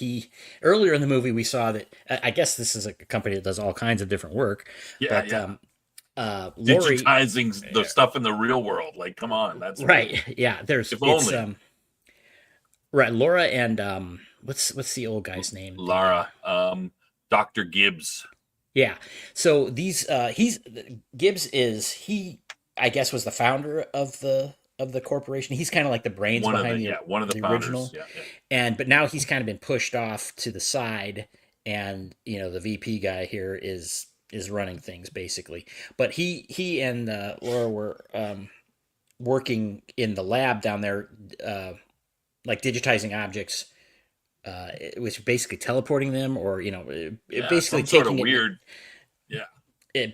[SPEAKER 2] earlier in the movie we saw that I guess this is a company that does all kinds of different work. Laurie,
[SPEAKER 1] digitizing the stuff in the real world. Like, come on, that's
[SPEAKER 2] right. Yeah, right. Laura and what's the old guy's name?
[SPEAKER 1] Lara, Dr. Gibbs.
[SPEAKER 2] Yeah. So Gibbs I guess was the founder of the corporation. He's kind of like the brains behind
[SPEAKER 1] one of the founders.
[SPEAKER 2] Original.
[SPEAKER 1] Yeah.
[SPEAKER 2] But now he's kind of been pushed off to the side, and the VP guy here is running things basically. But he and Laura were working in the lab down there, like digitizing objects. It was basically teleporting them, or basically taking
[SPEAKER 1] sort of weird.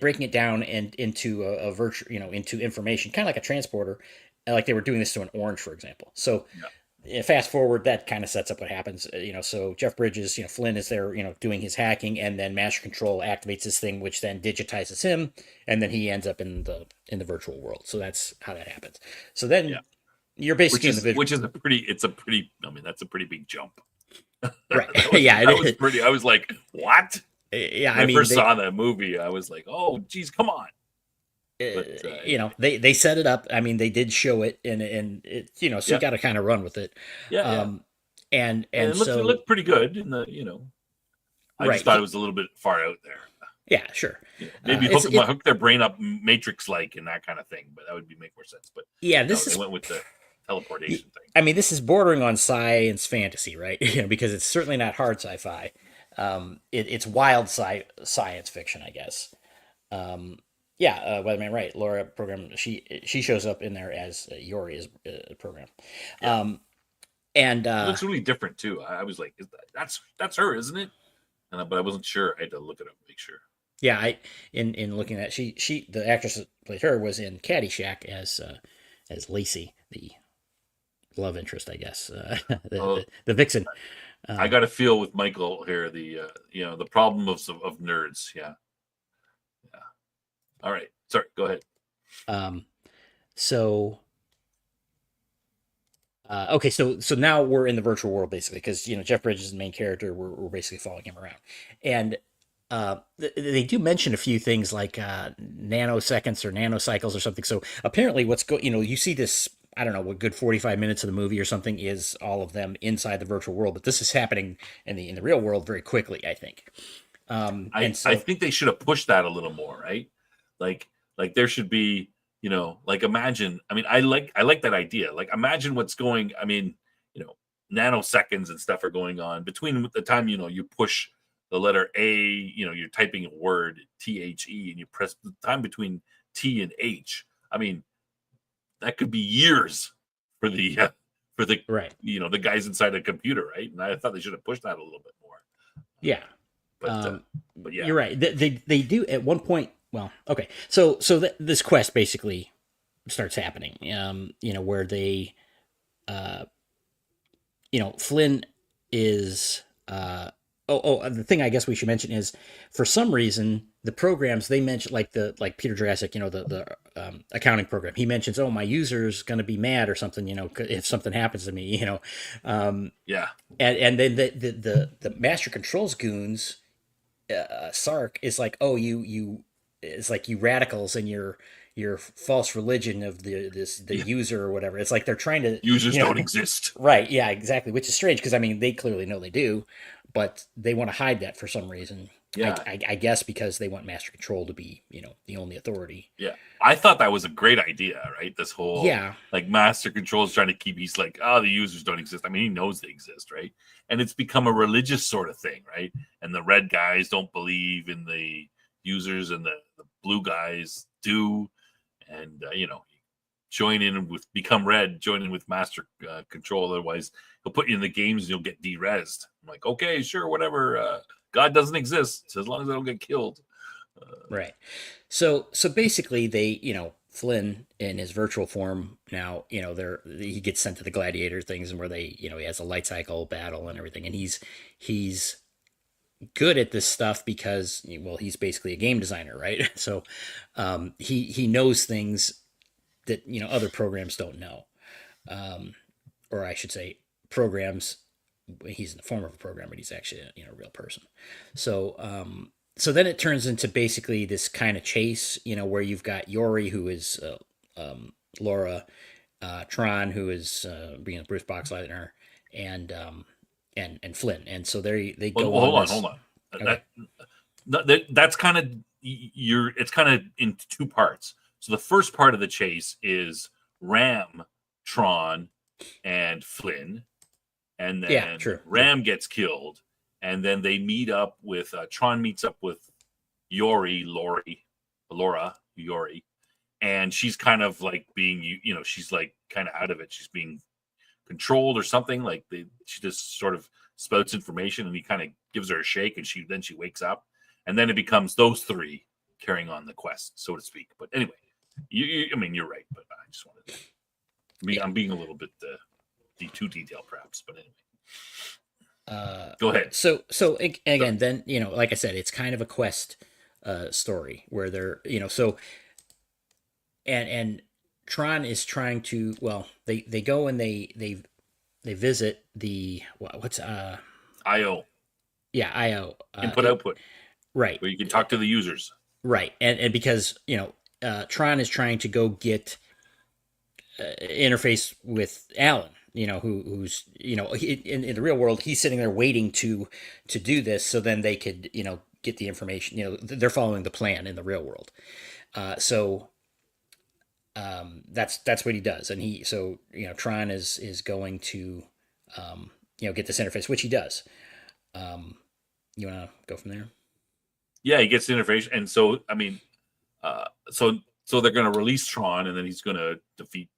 [SPEAKER 2] Breaking it down and into a virtual, into information, kind of like a transporter, like they were doing this to an orange, for example. So fast forward, that kind of sets up what happens. So Jeff Bridges, Flynn is there, doing his hacking, and then Master Control activates this thing, which then digitizes him, and then he ends up in the virtual world. So that's how that happens. So then you're basically in the virtual,
[SPEAKER 1] which is that's a pretty big jump.
[SPEAKER 2] Right.
[SPEAKER 1] I was like, what?
[SPEAKER 2] Yeah,
[SPEAKER 1] when I first saw that movie, I was like, "Oh, geez, come on!"
[SPEAKER 2] But, they set it up. I mean, they did show it, and it, so you got to kind of run with it. And
[SPEAKER 1] it looked pretty good. I just thought it was a little bit far out there.
[SPEAKER 2] Yeah, sure.
[SPEAKER 1] Maybe hook their brain up Matrix-like and that kind of thing, but that would make more sense. But
[SPEAKER 2] yeah,
[SPEAKER 1] they went with the teleportation thing.
[SPEAKER 2] I mean, this is bordering on science fantasy, right? Because it's certainly not hard sci-fi. It's wild science fiction, I guess. Weatherman, right? Laura program. She shows up in there as Yori's program. And
[SPEAKER 1] it looks really different too. I was like, that's her, isn't it? But I wasn't sure. I had to look it up to make sure.
[SPEAKER 2] Yeah, in looking at she the actress that played her was in Caddyshack as Lacey, the love interest, I guess, the vixen.
[SPEAKER 1] I got to feel with Michael here the problem of nerds. Yeah. All right. Sorry. Go ahead.
[SPEAKER 2] Okay. So now we're in the virtual world basically, because Jeff Bridges is the main character. We're basically following him around, and they do mention a few things like nanoseconds or nanocycles or something. So apparently, you see this. I don't know, what good 45 minutes of the movie or something is all of them inside the virtual world, but this is happening in the real world very quickly, I think.
[SPEAKER 1] I think they should have pushed that a little more, right? Like there should be, imagine. I mean, I like that idea. Like, imagine what's going. I mean, nanoseconds and stuff are going on between the time you push the letter A. You're typing a word THE, and you press the time between T and H. I mean, that could be years for the
[SPEAKER 2] right.
[SPEAKER 1] The guys inside a computer, right? And I thought they should have pushed that a little bit more.
[SPEAKER 2] Yeah,
[SPEAKER 1] but
[SPEAKER 2] you're right. They do at one point. Well, okay. So this quest basically starts happening. Where they, uh, Flynn is. The thing I guess we should mention is, for some reason, the programs they mention, like Peter Jurassic, the accounting program, he mentions, oh, my user's going to be mad or something, if something happens to me,
[SPEAKER 1] Yeah.
[SPEAKER 2] and then the Master Controls goons, Sark is like, oh, it's like you radicals and your false religion of the
[SPEAKER 1] Yeah.
[SPEAKER 2] user or whatever. It's like they're trying to,
[SPEAKER 1] Users don't exist.
[SPEAKER 2] right? Yeah, exactly. Which is strange because I mean they clearly know they do, but they want to hide that for some reason.
[SPEAKER 1] Yeah.
[SPEAKER 2] I guess because they want Master Control to be the only authority.
[SPEAKER 1] Yeah. I thought that was a great idea, right? This whole
[SPEAKER 2] Yeah,
[SPEAKER 1] like Master Control is trying to keep, he's like, oh, the users don't exist. I mean, he knows they exist, right? And it's become a religious sort of thing, right? And the red guys don't believe in the users, and the blue guys do. And join in with, become red, join in with Master Control. Otherwise, he'll put you in the games and you'll get derezzed. I'm like, okay, sure, whatever. God doesn't exist as long as I don't get killed.
[SPEAKER 2] right. So basically, they Flynn in his virtual form now, he gets sent to the gladiator things, and where they he has a light cycle battle and everything, and he's good at this stuff because, well, he's basically a game designer, right? So he knows things that other programs don't know, or I should say programs. He's in the form of a program, but he's actually a real person. So then it turns into basically this kind of chase, where you've got Yori, who is Laura, Tron, who is being Bruce Boxleitner, and and Flynn, and so they go.
[SPEAKER 1] Well, hold on.
[SPEAKER 2] Okay.
[SPEAKER 1] That's kind of it's kind of in two parts. So the first part of the chase is Ram, Tron, and Flynn, and then Ram gets killed, and then they meet up with Tron meets up with Laura, and she's kind of like being, she's like kind of out of it. She's being controlled or something. Like she just sort of spouts information, and he kind of gives her a shake, and she wakes up, and then it becomes those three carrying on the quest, so to speak. But anyway, I mean, you're right, but I just wanted to I'm being a little bit too detailed, perhaps. But anyway, go ahead.
[SPEAKER 2] So again, then like I said, it's kind of a quest story where they're so and Tron is trying to, well, they go and they visit the what's
[SPEAKER 1] IO.
[SPEAKER 2] Yeah, IO.
[SPEAKER 1] Input output.
[SPEAKER 2] Right.
[SPEAKER 1] Where you can talk to the users.
[SPEAKER 2] Right. And because, Tron is trying to go get interface with Alan, who's in the real world, he's sitting there waiting to do this, so then they could get the information. They're following the plan in the real world. So that's what he does, and Tron is going to get this interface, which he does. You want to go from there?
[SPEAKER 1] Yeah, he gets the interface, and so I mean, so they're going to release Tron, and then he's going to defeat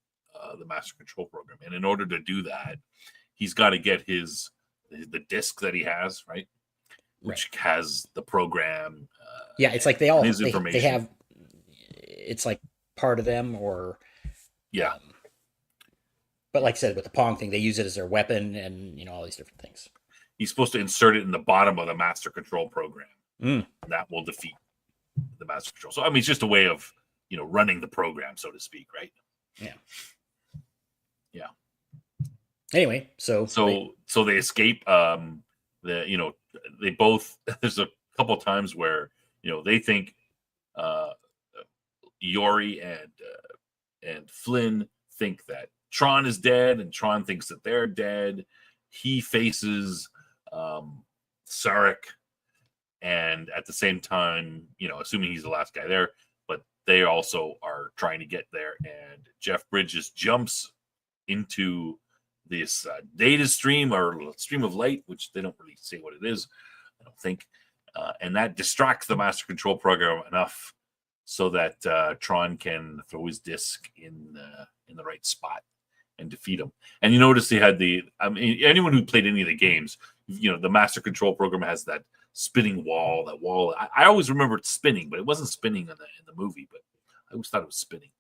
[SPEAKER 1] the Master Control program. And in order to do that, he's got to get the disc that he has, right, which has the program.
[SPEAKER 2] Yeah, it's like they all
[SPEAKER 1] they
[SPEAKER 2] have. It's like part of them, or
[SPEAKER 1] yeah.
[SPEAKER 2] But like I said, with the Pong thing, they use it as their weapon, and all these different things.
[SPEAKER 1] He's supposed to insert it in the bottom of the Master Control program.
[SPEAKER 2] And
[SPEAKER 1] that will defeat the Master Control. So I mean, it's just a way of running the program, so to speak, right?
[SPEAKER 2] Yeah.
[SPEAKER 1] Anyway, so they escape. They both. There's a couple times where they think Yori and Flynn think that Tron is dead, and Tron thinks that they're dead. He faces Sarek, and at the same time, assuming he's the last guy there, but they also are trying to get there. And Jeff Bridges jumps into this data stream or stream of light, which they don't really say what it is, I don't think. And that distracts the Master Control program enough so that Tron can throw his disc in the right spot and defeat him. And you notice they had anyone who played any of the games, the Master Control program has that spinning wall. That wall, I always remember it spinning, but it wasn't spinning in the movie. But I always thought it was spinning.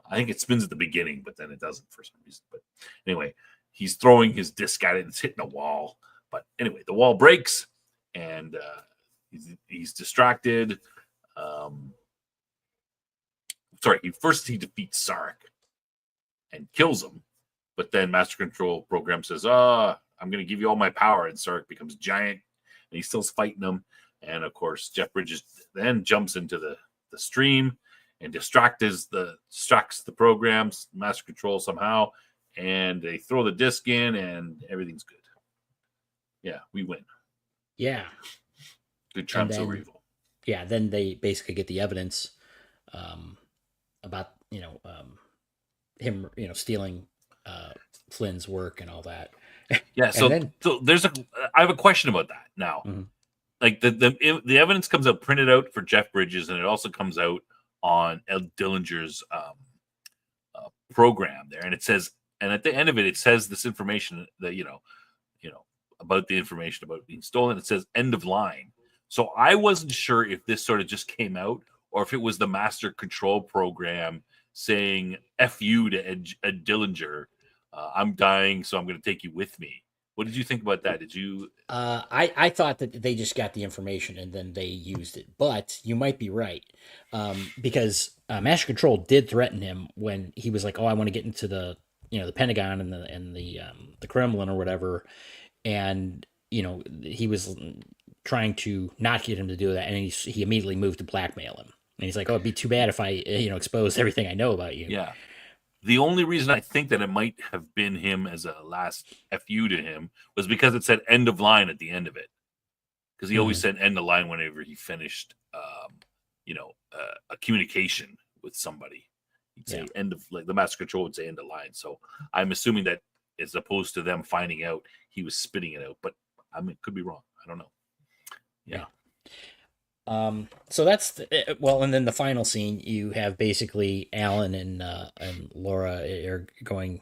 [SPEAKER 1] I think it spins at the beginning, but then it doesn't for some reason. But anyway, he's throwing his disc at it. It's hitting a wall. But anyway, the wall breaks, and he's distracted. He defeats Sarek and kills him. But then Master Control Program says, I'm going to give you all my power. And Sarek becomes giant, and he's still fighting him. And, of course, Jeff Bridges then jumps into the stream and distracts the programs, Master Control somehow. And they throw the disc in, and everything's good. Yeah, we win.
[SPEAKER 2] Yeah.
[SPEAKER 1] Good triumphs over evil.
[SPEAKER 2] Yeah, then they basically get the evidence about, him, stealing Flynn's work and all that.
[SPEAKER 1] Yeah, so I have a question about that now.
[SPEAKER 2] Mm-hmm.
[SPEAKER 1] Like the evidence comes out printed out for Jeff Bridges, and it also comes out on Ed Dillinger's program there, and it says, and at the end of it, it says this information that about the information about being stolen. It says end of line. So I wasn't sure if this sort of just came out or if it was the Master Control Program saying "F you" to Ed Dillinger. I'm dying, so I'm going to take you with me. What did you think about that? Did you?
[SPEAKER 2] I thought that they just got the information and then they used it, but you might be right, because Master Control did threaten him when he was like, "Oh, I want to get into the the Pentagon and the Kremlin or whatever," and he was trying to not get him to do that, and he immediately moved to blackmail him, and he's like, "Oh, it'd be too bad if I exposed everything I know about you."
[SPEAKER 1] Yeah. The only reason I think that it might have been him as a last FU to him was because it said end of line at the end of it. Because he always said end of line whenever he finished, a communication with somebody. He'd say end of, like the Master Control would say end of line. So I'm assuming that as opposed to them finding out, he was spitting it out. But I mean, could be wrong. I don't know. Yeah.
[SPEAKER 2] So that's and then the final scene, you have basically Alan and Laura are going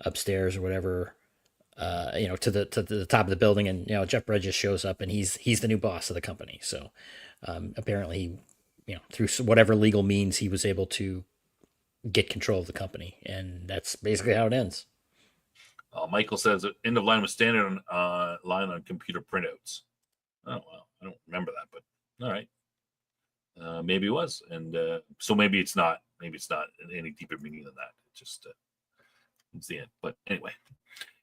[SPEAKER 2] upstairs or whatever, to the top of the building, and Jeff Bridges shows up, and he's the new boss of the company. So apparently, through whatever legal means, he was able to get control of the company, and that's basically how it ends.
[SPEAKER 1] Michael says that end of line was standard line on computer printouts. Oh well, I don't remember that, but. All right. Maybe it was. And so maybe it's not any deeper meaning than that. It's just it's the end. But anyway.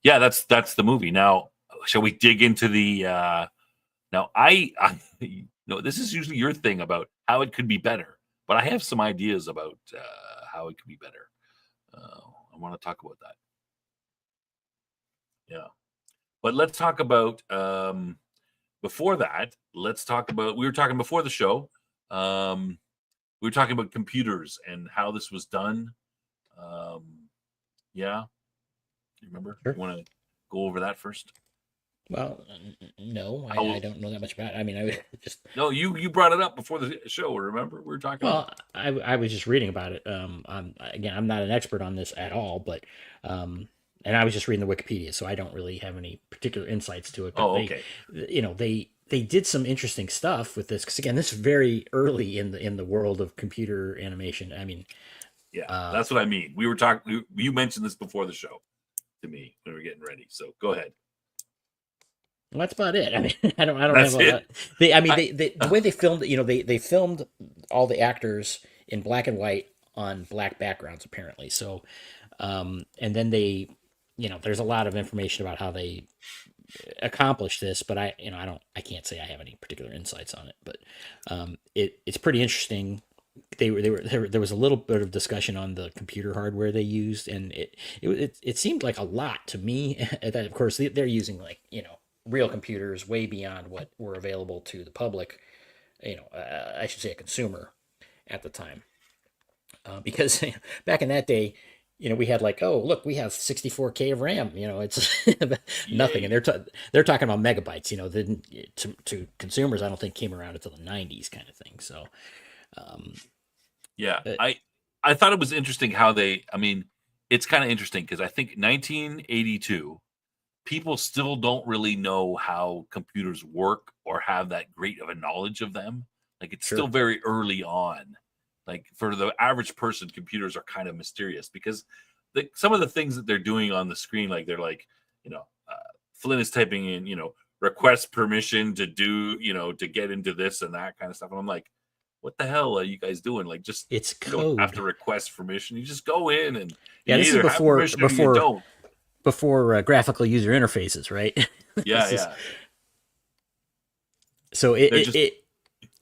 [SPEAKER 1] Yeah, that's the movie. Now, shall we dig into the now I this is usually your thing about how it could be better, but I have some ideas about how it could be better. I want to talk about that. Yeah. But let's talk about before that, let's talk about, we were talking before the show, we were talking about computers and how this was done. Yeah. You remember?
[SPEAKER 2] Sure.
[SPEAKER 1] You want to go over that first?
[SPEAKER 2] Well, no, I don't know that much about it. I mean, I just...
[SPEAKER 1] No, you brought it up before the show, remember? We were talking about it.
[SPEAKER 2] I was just reading about it. I'm not an expert on this at all, but... and I was just reading the Wikipedia, so I don't really have any particular insights to it. But
[SPEAKER 1] okay.
[SPEAKER 2] They did some interesting stuff with this, because again, this is very early in the world of computer animation. I mean,
[SPEAKER 1] yeah, that's what I mean. We were talking. You mentioned this before the show to me when we were getting ready. So go ahead.
[SPEAKER 2] Well, that's about it. I mean, I don't have a lot. The way they filmed it, they filmed all the actors in black and white on black backgrounds, apparently. So, and then they. There's a lot of information about how they accomplished this, but I can't say I have any particular insights on it. But it's pretty interesting. There was a little bit of discussion on the computer hardware they used, and it seemed like a lot to me. That of course they're using real computers way beyond what were available to the public. I should say a consumer at the time, because back in that day. We had look, we have 64K of RAM. It's nothing, and they're talking about megabytes. To consumers, I don't think came around until the 90s, kind of thing. So,
[SPEAKER 1] yeah, I thought it was interesting how they. I mean, it's kind of interesting because I think 1982, people still don't really know how computers work or have that great of a knowledge of them. Like it's still very early on. like for the average person, computers are kind of mysterious because some of the things that they're doing on the screen, like they're like, Flynn is typing in, request permission to do, to get into this and that kind of stuff. And I'm like, what the hell are you guys doing? Like, just
[SPEAKER 2] It's
[SPEAKER 1] you don't have
[SPEAKER 2] code.
[SPEAKER 1] to request permission. You just go in and
[SPEAKER 2] Yeah,
[SPEAKER 1] you
[SPEAKER 2] this is
[SPEAKER 1] either have permission or you don't.
[SPEAKER 2] before graphical user interfaces, right?
[SPEAKER 1] Yeah,
[SPEAKER 2] This is,
[SPEAKER 1] yeah.
[SPEAKER 2] so
[SPEAKER 1] They're just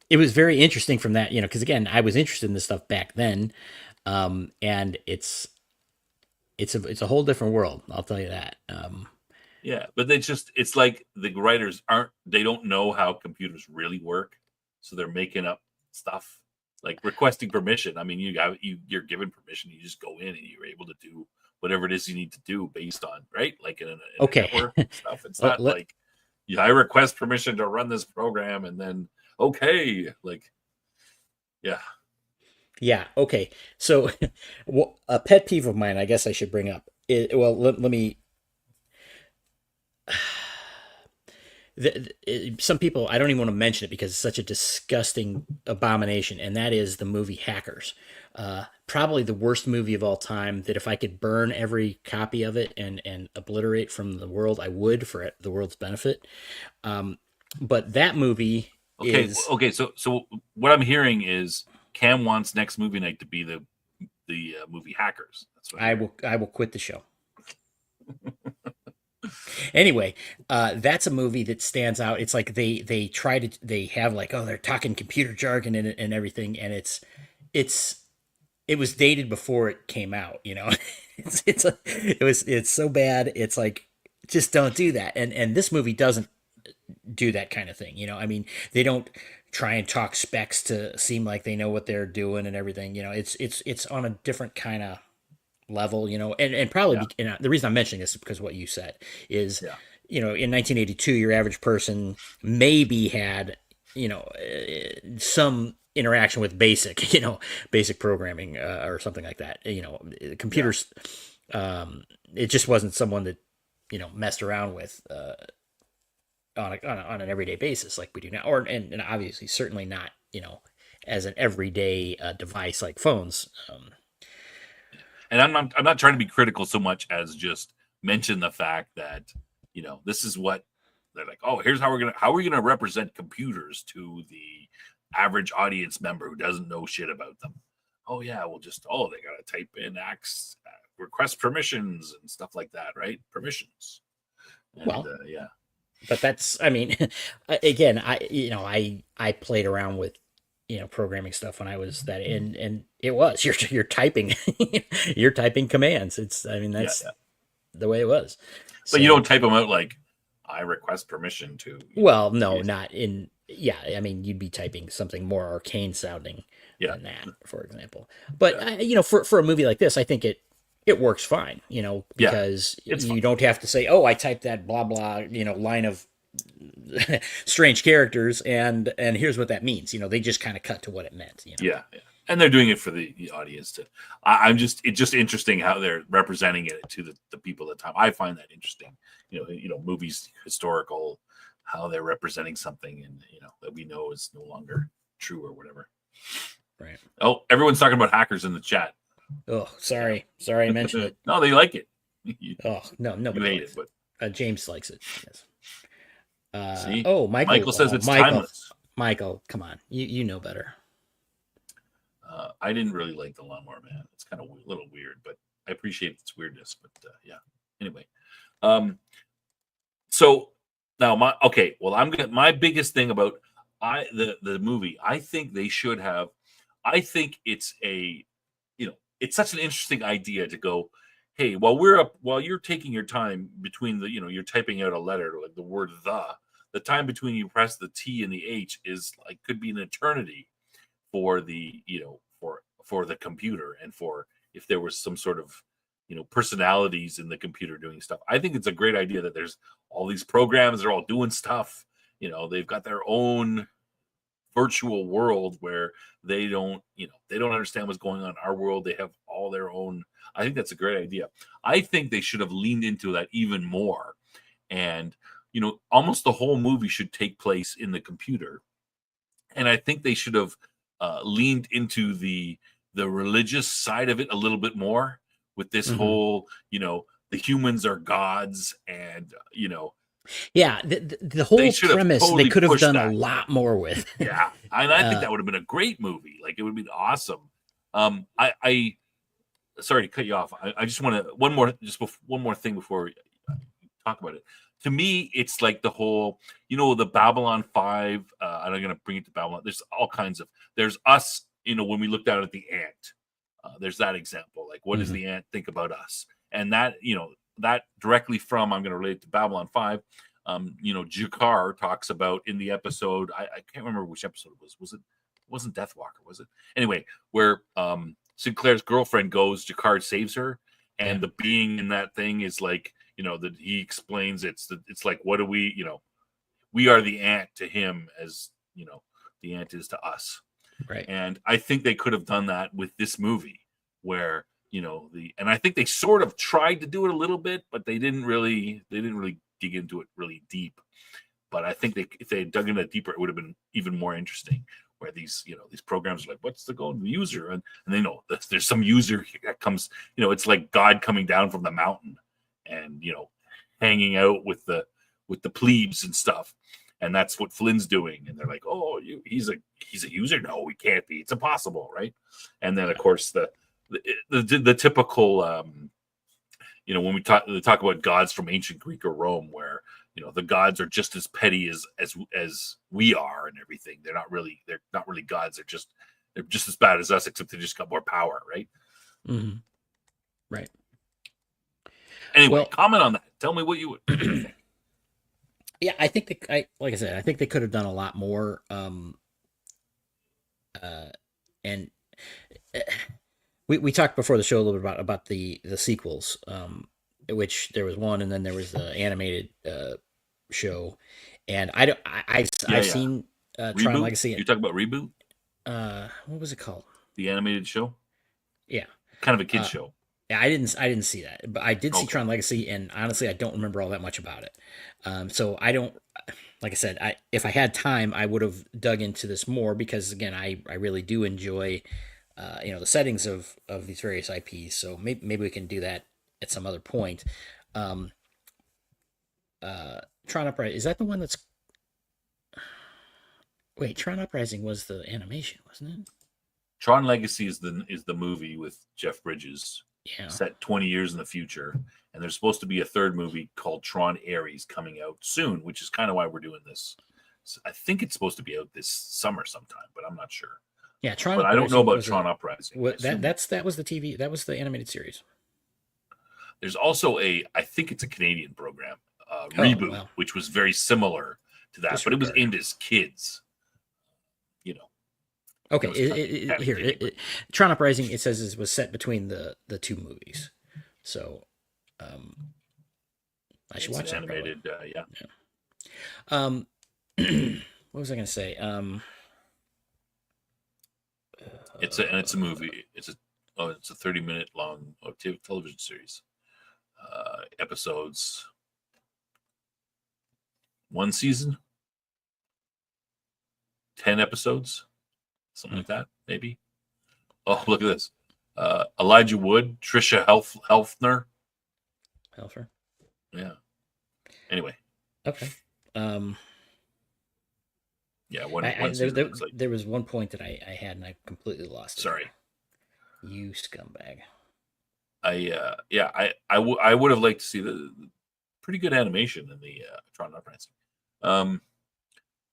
[SPEAKER 2] it was very interesting from that, because again, I was interested in this stuff back then, and it's a whole different world. I'll tell you that.
[SPEAKER 1] yeah, but it's like the writers they don't know how computers really work, so they're making up stuff like requesting permission. I mean, you're given permission, you just go in and you're able to do whatever it is you need to do based on, right? Like in a
[SPEAKER 2] Okay,
[SPEAKER 1] network and stuff. It's not like, yeah, I request permission to run this program and then okay, like, yeah.
[SPEAKER 2] yeah, okay. So, a pet peeve of mine, I guess I should bring up. Let me. Some people, I don't even want to mention it because it's such a disgusting abomination, and that is the movie Hackers. Probably the worst movie of all time. That if I could burn every copy of it and obliterate from the world, I would for the world's benefit. But that movie is
[SPEAKER 1] Okay. So what I'm hearing is Cam wants next movie night to be the movie Hackers. That's what
[SPEAKER 2] I will quit the show. Anyway, that's a movie that stands out. It's like they have like, oh, they're talking computer jargon and everything, and it was dated before it came out. It's so bad. It's like, just don't do that. And this movie doesn't do that kind of thing. I mean, they don't try and talk specs to seem like they know what they're doing and everything. It's on a different kind of level, and probably the reason I'm mentioning this is because what you said is, in 1982, your average person maybe had, some interaction with basic programming or something like that. Computers, it just wasn't someone that, messed around with on an everyday basis like we do now, and obviously certainly not, as an everyday device like phones.
[SPEAKER 1] And I'm not trying to be critical so much as just mention the fact that, this is what they're like, oh, here's how we're gonna represent computers to the average audience member who doesn't know shit about them. Oh yeah, they gotta type in request permissions and stuff like that, right? Permissions. And, yeah.
[SPEAKER 2] But that's, I mean, again, I played around with, programming stuff when I was that, and it was, you're typing, you're typing commands. That's the way it was.
[SPEAKER 1] But you don't type them out like, I request permission to.
[SPEAKER 2] Well, no, not in. Yeah, I mean, you'd be typing something more arcane sounding than that, for example. But for a movie like this, I think it works fine. Because you don't have to say, oh, I typed that blah blah, line of strange characters, and here's what that means. They just kind of cut to what it meant.
[SPEAKER 1] Yeah. And they're doing it for the audience too. It's just interesting how they're representing it to the people at the time. I find that interesting. Movies, historical, how they're representing something, and that we know is no longer true or whatever.
[SPEAKER 2] Right.
[SPEAKER 1] Oh, everyone's talking about Hackers in the chat.
[SPEAKER 2] Oh, sorry I mentioned it.
[SPEAKER 1] No, they like it.
[SPEAKER 2] Oh no, nobody
[SPEAKER 1] hate it, but
[SPEAKER 2] James likes it. Yes.
[SPEAKER 1] See?
[SPEAKER 2] Michael
[SPEAKER 1] says it's timeless.
[SPEAKER 2] Michael, come on, you know better.
[SPEAKER 1] I didn't really like the Lawnmower Man. It's kind of a little weird, but I appreciate its weirdness. But yeah. Anyway, so now my biggest thing about the movie. I think they should have. I think it's it's such an interesting idea to go, hey, while you're taking your time between you're typing out a letter, like the word the time between you press the T and the H is like could be an eternity for the for the computer, and for if there was some sort of personalities in the computer doing stuff. I think it's a great idea that there's all these programs, they're all doing stuff. They've got their own virtual world where they don't understand what's going on in our world. They have all their own. I think that's a great idea. I think they should have leaned into that even more, and almost the whole movie should take place in the computer. And I think they should have leaned into the religious side of it a little bit more with this whole, the humans are gods, and
[SPEAKER 2] Yeah, the whole premise
[SPEAKER 1] totally
[SPEAKER 2] they could have done a
[SPEAKER 1] that.
[SPEAKER 2] lot more with.
[SPEAKER 1] Yeah, and I think that would have been a great movie. Like, it would have been awesome. I sorry to cut you off. I just want to one more thing before we talk about it. To me, it's like the whole, the Babylon 5. And I'm going to bring it to Babylon. There's all kinds of. There's us. When we looked out at the ant, there's that example. Like, what does the ant think about us? And that, that directly from, I'm going to relate it to Babylon 5. Jakar talks about in the episode. I can't remember which episode it was. It wasn't Deathwalker, was it? Anyway, where Sinclair's girlfriend goes, Jakar saves her, and the being in that thing is like, that he explains it's like, what do we, we are the ant to him as, the ant is to us.
[SPEAKER 2] Right.
[SPEAKER 1] And I think they could have done that with this movie where, and I think they sort of tried to do it a little bit, but they didn't really dig into it really deep. But I think if they had dug in it deeper, it would have been even more interesting. Where these programs are like, what's the goal of the user? And they know that there's some user that comes, it's like God coming down from the mountain and, hanging out with the plebes and stuff. And that's what Flynn's doing. And they're like, oh, he's a user. No, we can't be. It's impossible. Right. And then, of course, the typical, when we talk about gods from ancient Greek or Rome, where, the gods are just as petty as we are and everything. They're not really gods. They're just as bad as us, except they just got more power. Right.
[SPEAKER 2] Mm-hmm. Right.
[SPEAKER 1] Anyway, comment on that. Tell me what you would think.
[SPEAKER 2] Yeah, I think like I said, I think they could have done a lot more. And we talked before the show a little bit about the sequels, which there was one, and then there was the animated show, and I've seen Tron Legacy.
[SPEAKER 1] You talk about Reboot?
[SPEAKER 2] What was it called?
[SPEAKER 1] The animated show?
[SPEAKER 2] Yeah,
[SPEAKER 1] kind of a kid show.
[SPEAKER 2] Yeah, I didn't see that, but I did see Tron Legacy, and honestly, I don't remember all that much about it. So I don't, like I said, if I had time, I would have dug into this more because, again, I really do enjoy, the settings of these various IPs. So maybe we can do that at some other point. Tron Uprising, is that the one that's? Wait, Tron Uprising was the animation, wasn't it?
[SPEAKER 1] Tron Legacy is the movie with Jeff Bridges.
[SPEAKER 2] Yeah.
[SPEAKER 1] Set 20 years in the future, and there's supposed to be a third movie called Tron Ares coming out soon, which is kind of why we're doing this. So I think it's supposed to be out this summer sometime, but I'm not sure.
[SPEAKER 2] Yeah, Tron.
[SPEAKER 1] But I don't know about Tron Uprising.
[SPEAKER 2] That was the TV. That was the animated series.
[SPEAKER 1] There's also I think it's a Canadian program, Reboot, which was very similar to that, but it was aimed as kids.
[SPEAKER 2] Okay, Tron Uprising, it says it was set between the two movies, so I should watch that.
[SPEAKER 1] Animated, yeah.
[SPEAKER 2] What was I going to say?
[SPEAKER 1] It's a movie. It's a 30-minute long television series. Episodes. One season. 10 episodes. Something like that, maybe. Oh, look at this. Elijah Wood, Trisha Helfner.
[SPEAKER 2] Helfer.
[SPEAKER 1] Yeah. Anyway.
[SPEAKER 2] Okay.
[SPEAKER 1] Yeah.
[SPEAKER 2] There was one point that I had and I completely lost it.
[SPEAKER 1] Sorry.
[SPEAKER 2] You scumbag.
[SPEAKER 1] I would have liked to see the pretty good animation in the Tron Uprising.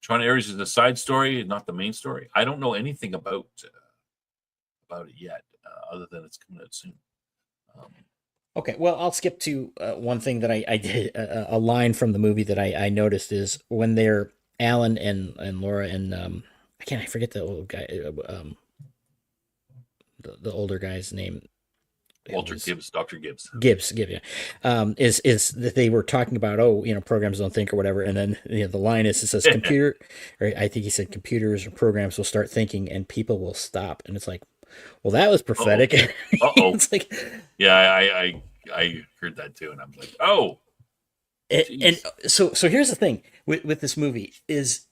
[SPEAKER 1] Tron Ares is a side story, not the main story. I don't know anything about it yet, other than it's coming out soon.
[SPEAKER 2] Okay, well, I'll skip to one thing that I did. A line from the movie that I noticed is when they're Alan and Laura and I forget the old guy, the older guy's name.
[SPEAKER 1] Walter Gibbs, Dr. Gibbs.
[SPEAKER 2] Gibbs, yeah. Is that they were talking about, programs don't think or whatever, and then the line it says computer, or I think he said computers or programs will start thinking and people will stop, and it's like, well, that was prophetic. It's like,
[SPEAKER 1] yeah, I heard that too, and I'm like, oh.
[SPEAKER 2] And so here's the thing with this movie is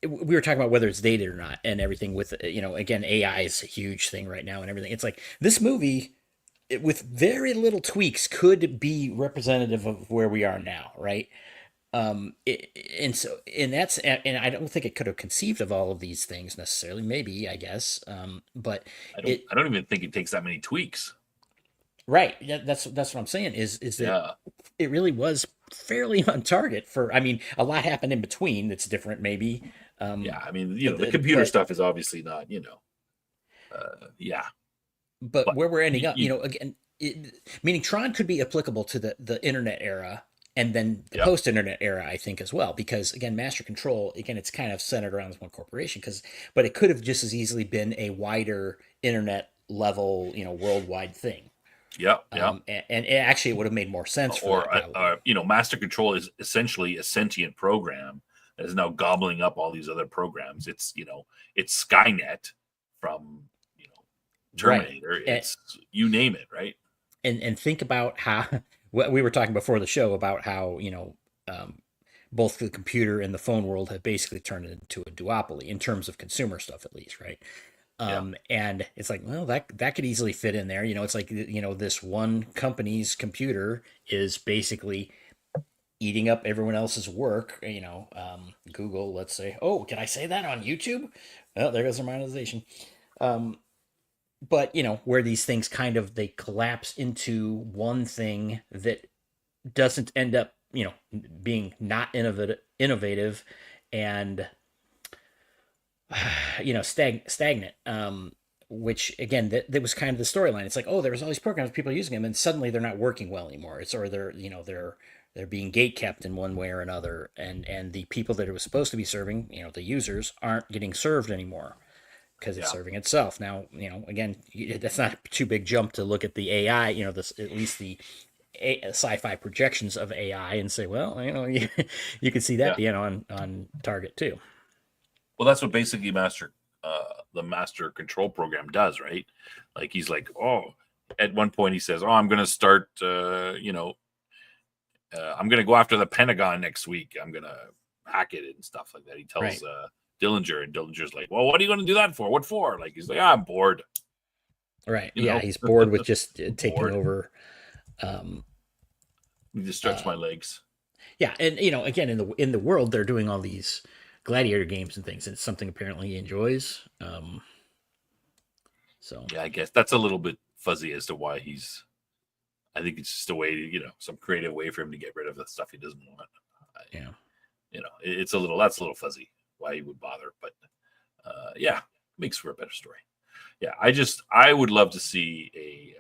[SPEAKER 2] we were talking about whether it's dated or not and everything with, again, AI is a huge thing right now and everything. It's like this movie, with very little tweaks, could be representative of where we are now, right? And I don't think it could have conceived of all of these things necessarily. Maybe, I guess, but
[SPEAKER 1] I don't even think it takes that many tweaks.
[SPEAKER 2] right. Yeah, that's what I'm saying. Is that
[SPEAKER 1] Yeah.
[SPEAKER 2] it really was fairly on target for. I mean, a lot happened in between that's different, maybe.
[SPEAKER 1] Yeah. I mean, the computer
[SPEAKER 2] But
[SPEAKER 1] stuff is obviously not, yeah. But
[SPEAKER 2] where we're ending
[SPEAKER 1] you,
[SPEAKER 2] up,
[SPEAKER 1] you,
[SPEAKER 2] again, meaning Tron could be applicable to the internet era and then the
[SPEAKER 1] yeah.
[SPEAKER 2] post-internet era, I think, as well, because again, Master Control, again, it's kind of centered around this one corporation, but it could have just as easily been a wider internet level, worldwide thing.
[SPEAKER 1] Yeah. Yeah.
[SPEAKER 2] And it actually would have made more sense for
[SPEAKER 1] Or,
[SPEAKER 2] that, probably.
[SPEAKER 1] Master Control is essentially a sentient program that is now gobbling up all these other programs. It's Skynet from,
[SPEAKER 2] Right.
[SPEAKER 1] Terminator. It's, you name it, right?
[SPEAKER 2] And think about how what we were talking before the show about how both the computer and the phone world have basically turned it into a duopoly in terms of consumer stuff, at least, right?
[SPEAKER 1] Yeah.
[SPEAKER 2] And it's like, well, that could easily fit in there. It's like, this one company's computer is basically eating up everyone else's work. Google, let's say. Oh, can I say that on YouTube? Well, there goes their monetization. Um, but where these things kind of they collapse into one thing that doesn't end up being not innovative and stagnant, which again that was kind of the storyline. It's like, oh, there was all these programs, people are using them, and suddenly they're not working well anymore. It's or they're being gate kept in one way or another, and the people that it was supposed to be serving, the users, aren't getting served anymore because it's serving itself. Now, again, that's not a too big jump to look at the AI, this at least the sci-fi projections of AI and say, well, you could see that being on target too.
[SPEAKER 1] Well, that's what basically the Master Control program does, right? Like he's like, oh, at one point he says, oh, I'm going to start, I'm going to go after the Pentagon next week. I'm going to hack it and stuff like that. He tells
[SPEAKER 2] Right.
[SPEAKER 1] Dillinger, and Dillinger's like, well, what are you going to do that for? What for? Like, he's like, I'm bored.
[SPEAKER 2] Right. Yeah, he's bored with just taking
[SPEAKER 1] Bored.
[SPEAKER 2] over.
[SPEAKER 1] He just stretch my legs.
[SPEAKER 2] Yeah, and again, in the world, they're doing all these gladiator games and things, and it's something apparently he enjoys. So
[SPEAKER 1] Yeah, I guess that's a little bit fuzzy as to why he's. I think it's just a way, some creative way for him to get rid of the stuff he doesn't want.
[SPEAKER 2] yeah,
[SPEAKER 1] that's a little fuzzy why he would bother, but yeah, makes for a better story. Yeah, I would love to see a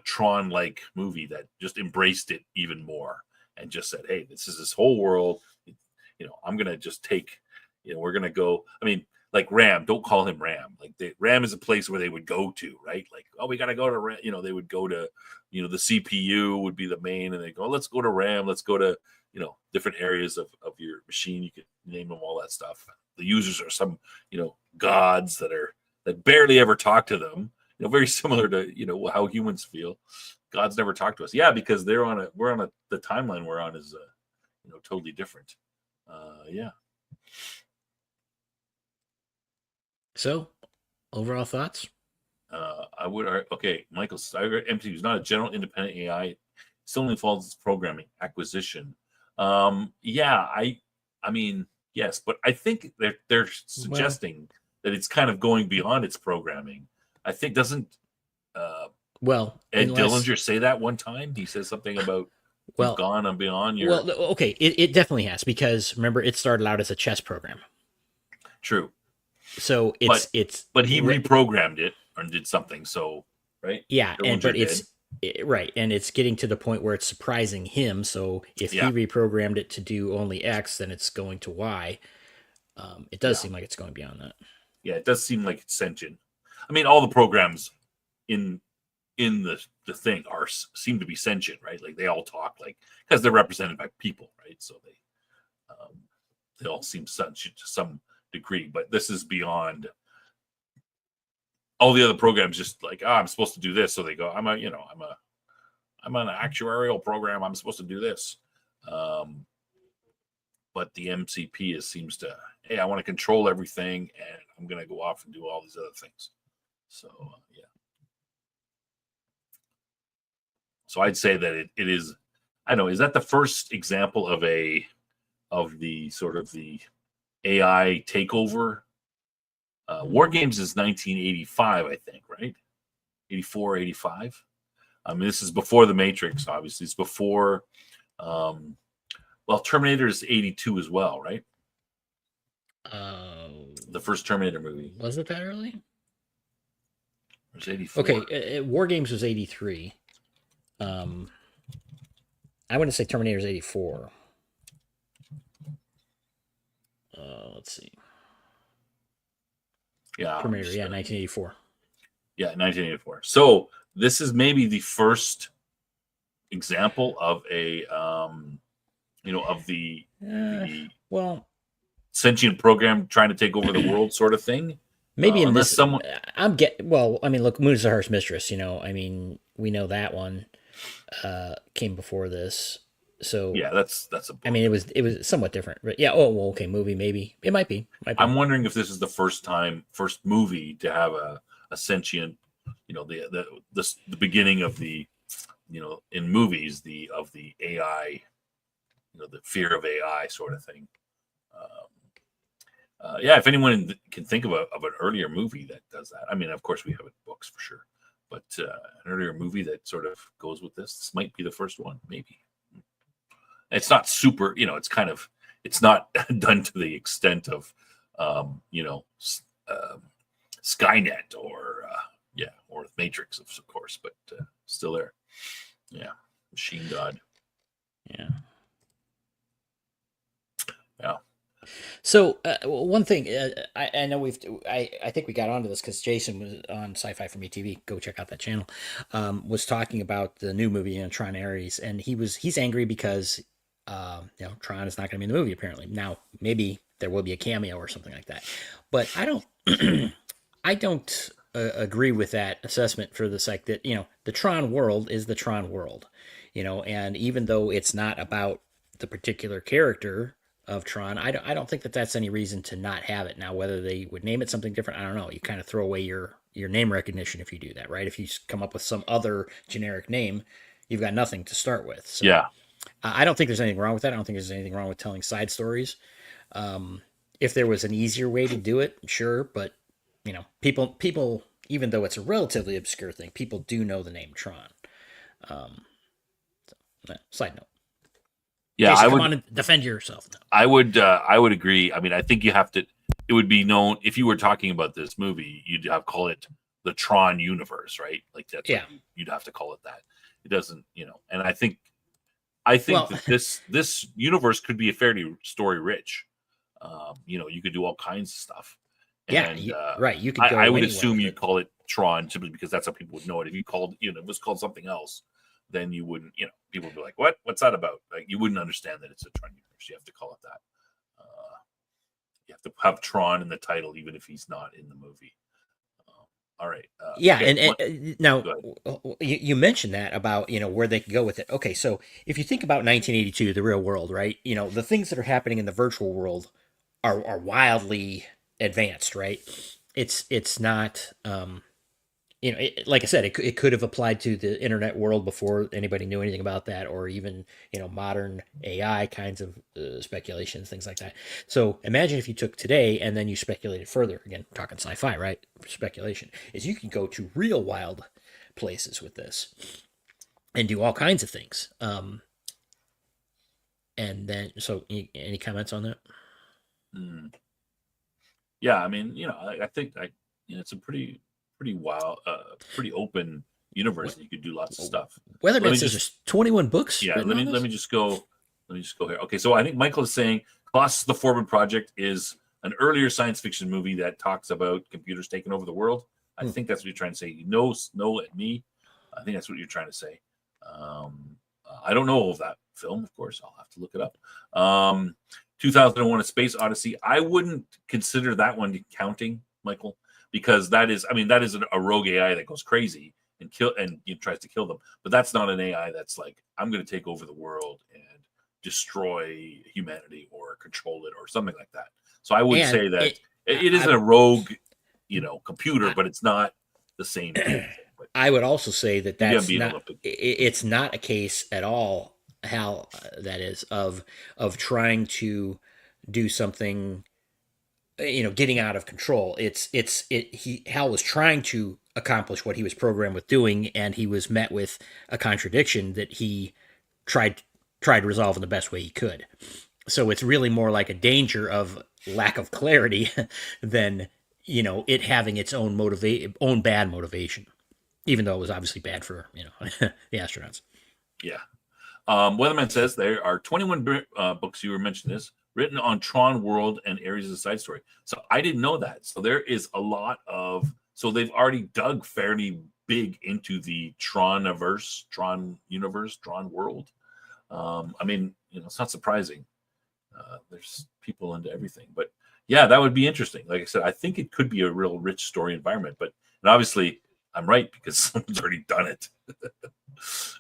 [SPEAKER 1] Tron like movie that just embraced it even more and just said, hey, this is this whole world. I'm gonna just take. We're gonna go. I mean, like Ram, don't call him Ram. Like Ram is a place where they would go to, right? Like, oh, we got to go to Ram. They would go to, the CPU would be the main, and they go, oh, let's go to Ram. Let's go to, different areas of your machine. You could name them, all that stuff. The users are some, gods that barely ever talk to them. Very similar to, how humans feel. Gods never talk to us. Yeah, because the timeline we're on is, totally different. Yeah.
[SPEAKER 2] So, overall thoughts?
[SPEAKER 1] I would. Okay, Michael Steiger, MCU is not a general independent AI. It still involves programming acquisition. Yeah, I mean, yes, but I think they're suggesting that it's kind of going beyond its programming. I think doesn't Ed Dillinger say that one time? He says something about you've gone and beyond your.
[SPEAKER 2] Well, okay, it definitely has, because remember, it started out as a chess program.
[SPEAKER 1] True.
[SPEAKER 2] So
[SPEAKER 1] but he reprogrammed it and did something. So right.
[SPEAKER 2] Yeah, right, and it's getting to the point where it's surprising him. So if he reprogrammed it to do only X, then it's going to Y. It does seem like it's going beyond that.
[SPEAKER 1] Yeah, it does seem like it's sentient. I mean, all the programs in the thing seem to be sentient, right? Like they all talk, like, because they're represented by people, right? So they all seem sentient to some degree, but this is beyond. All the other programs just like, I'm supposed to do this, so they go, I'm an actuarial program, I'm supposed to do this. but the MCP seems to, hey, I want to control everything, and I'm going to go off and do all these other things. So yeah. So I'd say that it is. I don't know. Is that the first example of the sort of the AI takeover? War Games is 1985, I think, right? 84, 85. I mean, this is before the Matrix. Obviously, it's before. Well, Terminator is 82 as well, right? The first Terminator movie.
[SPEAKER 2] Was it that early?
[SPEAKER 1] It was 84.
[SPEAKER 2] Okay, War Games was 83. I wouldn't say Terminator is 84. Let's see.
[SPEAKER 1] Yeah.
[SPEAKER 2] Terminator, 1984.
[SPEAKER 1] Yeah, 1984. So this is maybe the first example of a, of the
[SPEAKER 2] well,
[SPEAKER 1] sentient program trying to take over the world sort of thing.
[SPEAKER 2] Maybe in this, someone, well, I mean, look, Moon is the Harsh Mistress. I mean, we know that one came before this. So
[SPEAKER 1] yeah, that's a book.
[SPEAKER 2] I mean, it was somewhat different, but yeah. Oh, well, okay, movie maybe it might be.
[SPEAKER 1] I'm wondering if this is the first movie to have a sentient, the beginning of the, in movies of the AI, the fear of AI sort of thing. Yeah, if anyone can think of an earlier movie that does that, I mean, of course we have it in books for sure, but an earlier movie that sort of goes with this might be the first one, maybe. It's not super, it's not done to the extent of, Skynet or Matrix, of course, but still there. Yeah, Machine God.
[SPEAKER 2] Yeah.
[SPEAKER 1] Yeah.
[SPEAKER 2] So one thing I know I think we got onto this because Jason was on Sci-Fi for Me TV. Go check out that channel. Was talking about the new movie Tron Ares, and he's angry because Tron is not going to be in the movie apparently. Now maybe there will be a cameo or something like that, but I don't I don't agree with that assessment for the sake that the Tron world is the Tron world, and even though it's not about the particular character of Tron, I don't think that that's any reason to not have it. Now, whether they would name it something different, I don't know. You kind of throw away your name recognition if you do that, right? If you come up with some other generic name, you've got nothing to start with. So,
[SPEAKER 1] yeah.
[SPEAKER 2] I don't think there's anything wrong with that. I don't think there's anything wrong with telling side stories. If there was an easier way to do it, sure. But, people, even though it's a relatively obscure thing, people do know the name Tron. Side note.
[SPEAKER 1] Yeah,
[SPEAKER 2] Jason, come on and defend yourself. No.
[SPEAKER 1] I would agree. I mean, I think you have to. It would be known if you were talking about this movie, you'd have to call it the Tron universe, right? Like that's you'd have to call it that. It doesn't, And I think that this universe could be a fairly story rich. You could do all kinds of stuff. And,
[SPEAKER 2] right. You could. Go
[SPEAKER 1] I would assume you'd call it Tron simply because that's how people would know it. If you called, it was called something else, then you wouldn't, people would be like, what's that about? Like, you wouldn't understand that it's a Tron universe. You have to call it that. You have to have Tron in the title, even if he's not in the movie. All right.
[SPEAKER 2] Yeah. Okay. And now you mentioned that about, where they could go with it. Okay. So if you think about 1982, the real world, right? The things that are happening in the virtual world are wildly advanced, right? It's not, like I said, it could have applied to the internet world before anybody knew anything about that, or even, modern AI kinds of speculations, things like that. So imagine if you took today and then you speculated further. Again, talking sci-fi, right? Speculation is you can go to real wild places with this and do all kinds of things. And then, so any comments on that?
[SPEAKER 1] Yeah, I mean, I think it's a pretty wild, pretty open universe, and you could do lots of stuff.
[SPEAKER 2] Weatherman says there's 21 books.
[SPEAKER 1] Yeah, let me just go here. Okay, so I think Michael is saying Colossus: The Forbidden Project is an earlier science fiction movie that talks about computers taking over the world. I think that's what you're trying to say. No at me. I think that's what you're trying to say. I don't know of that film, of course. I'll have to look it up. 2001: A Space Odyssey. I wouldn't consider that one counting, Michael, because that is a rogue AI that goes crazy and tries to kill them. But that's not an AI that's like, I'm going to take over the world and destroy humanity or control it or something like that. So I would
[SPEAKER 2] And
[SPEAKER 1] say that it is a rogue, computer, but it's not the same thing. But
[SPEAKER 2] I would also say that
[SPEAKER 1] maybe I'm
[SPEAKER 2] that's
[SPEAKER 1] being a
[SPEAKER 2] not.
[SPEAKER 1] little bit.
[SPEAKER 2] It's not a case at all. Hal, that is of trying to do something, getting out of control. Hal was trying to accomplish what he was programmed with doing, and he was met with a contradiction that he tried tried to resolve in the best way he could. So it's really more like a danger of lack of clarity than it having its own bad motivation, even though it was obviously bad for the astronauts.
[SPEAKER 1] Yeah. Weatherman says there are 21 books, you were mentioning this, written on Tron World and areas of the side story. So I didn't know that. So there is a lot of, so they've already dug fairly big into the Tron-averse, Tron universe, Tron world. I mean, it's not surprising. There's people into everything, but yeah, that would be interesting. Like I said, I think it could be a real rich story environment, and obviously I'm right because someone's already done it.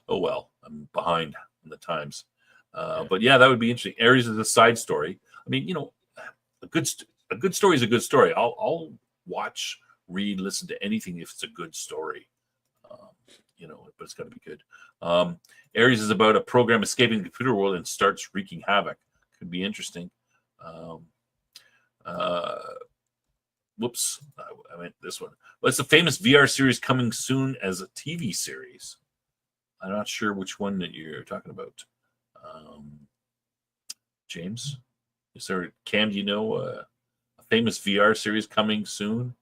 [SPEAKER 1] Oh well, I'm behind in the times. But yeah, that would be interesting. Areas of the side story. I mean, a good story is a good story. I'll watch, read, listen to anything if it's a good story. But it's got to be good. Aries is about a program escaping the computer world and starts wreaking havoc. Could be interesting. Whoops, I meant this one. Well, it's a famous VR series coming soon as a TV series. I'm not sure which one that you're talking about. James, is there, Cam, do you know a famous VR series coming soon?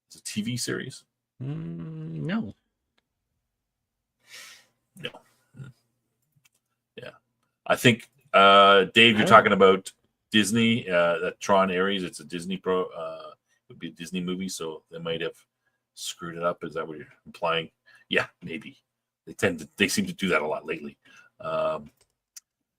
[SPEAKER 1] It's a TV series?
[SPEAKER 2] No.
[SPEAKER 1] No. Yeah. I think, Dave, you're talking about Disney, that Tron Ares. It's a Disney it would be a Disney movie, so they might have screwed it up. Is that what you're implying? Yeah, maybe. They seem to do that a lot lately.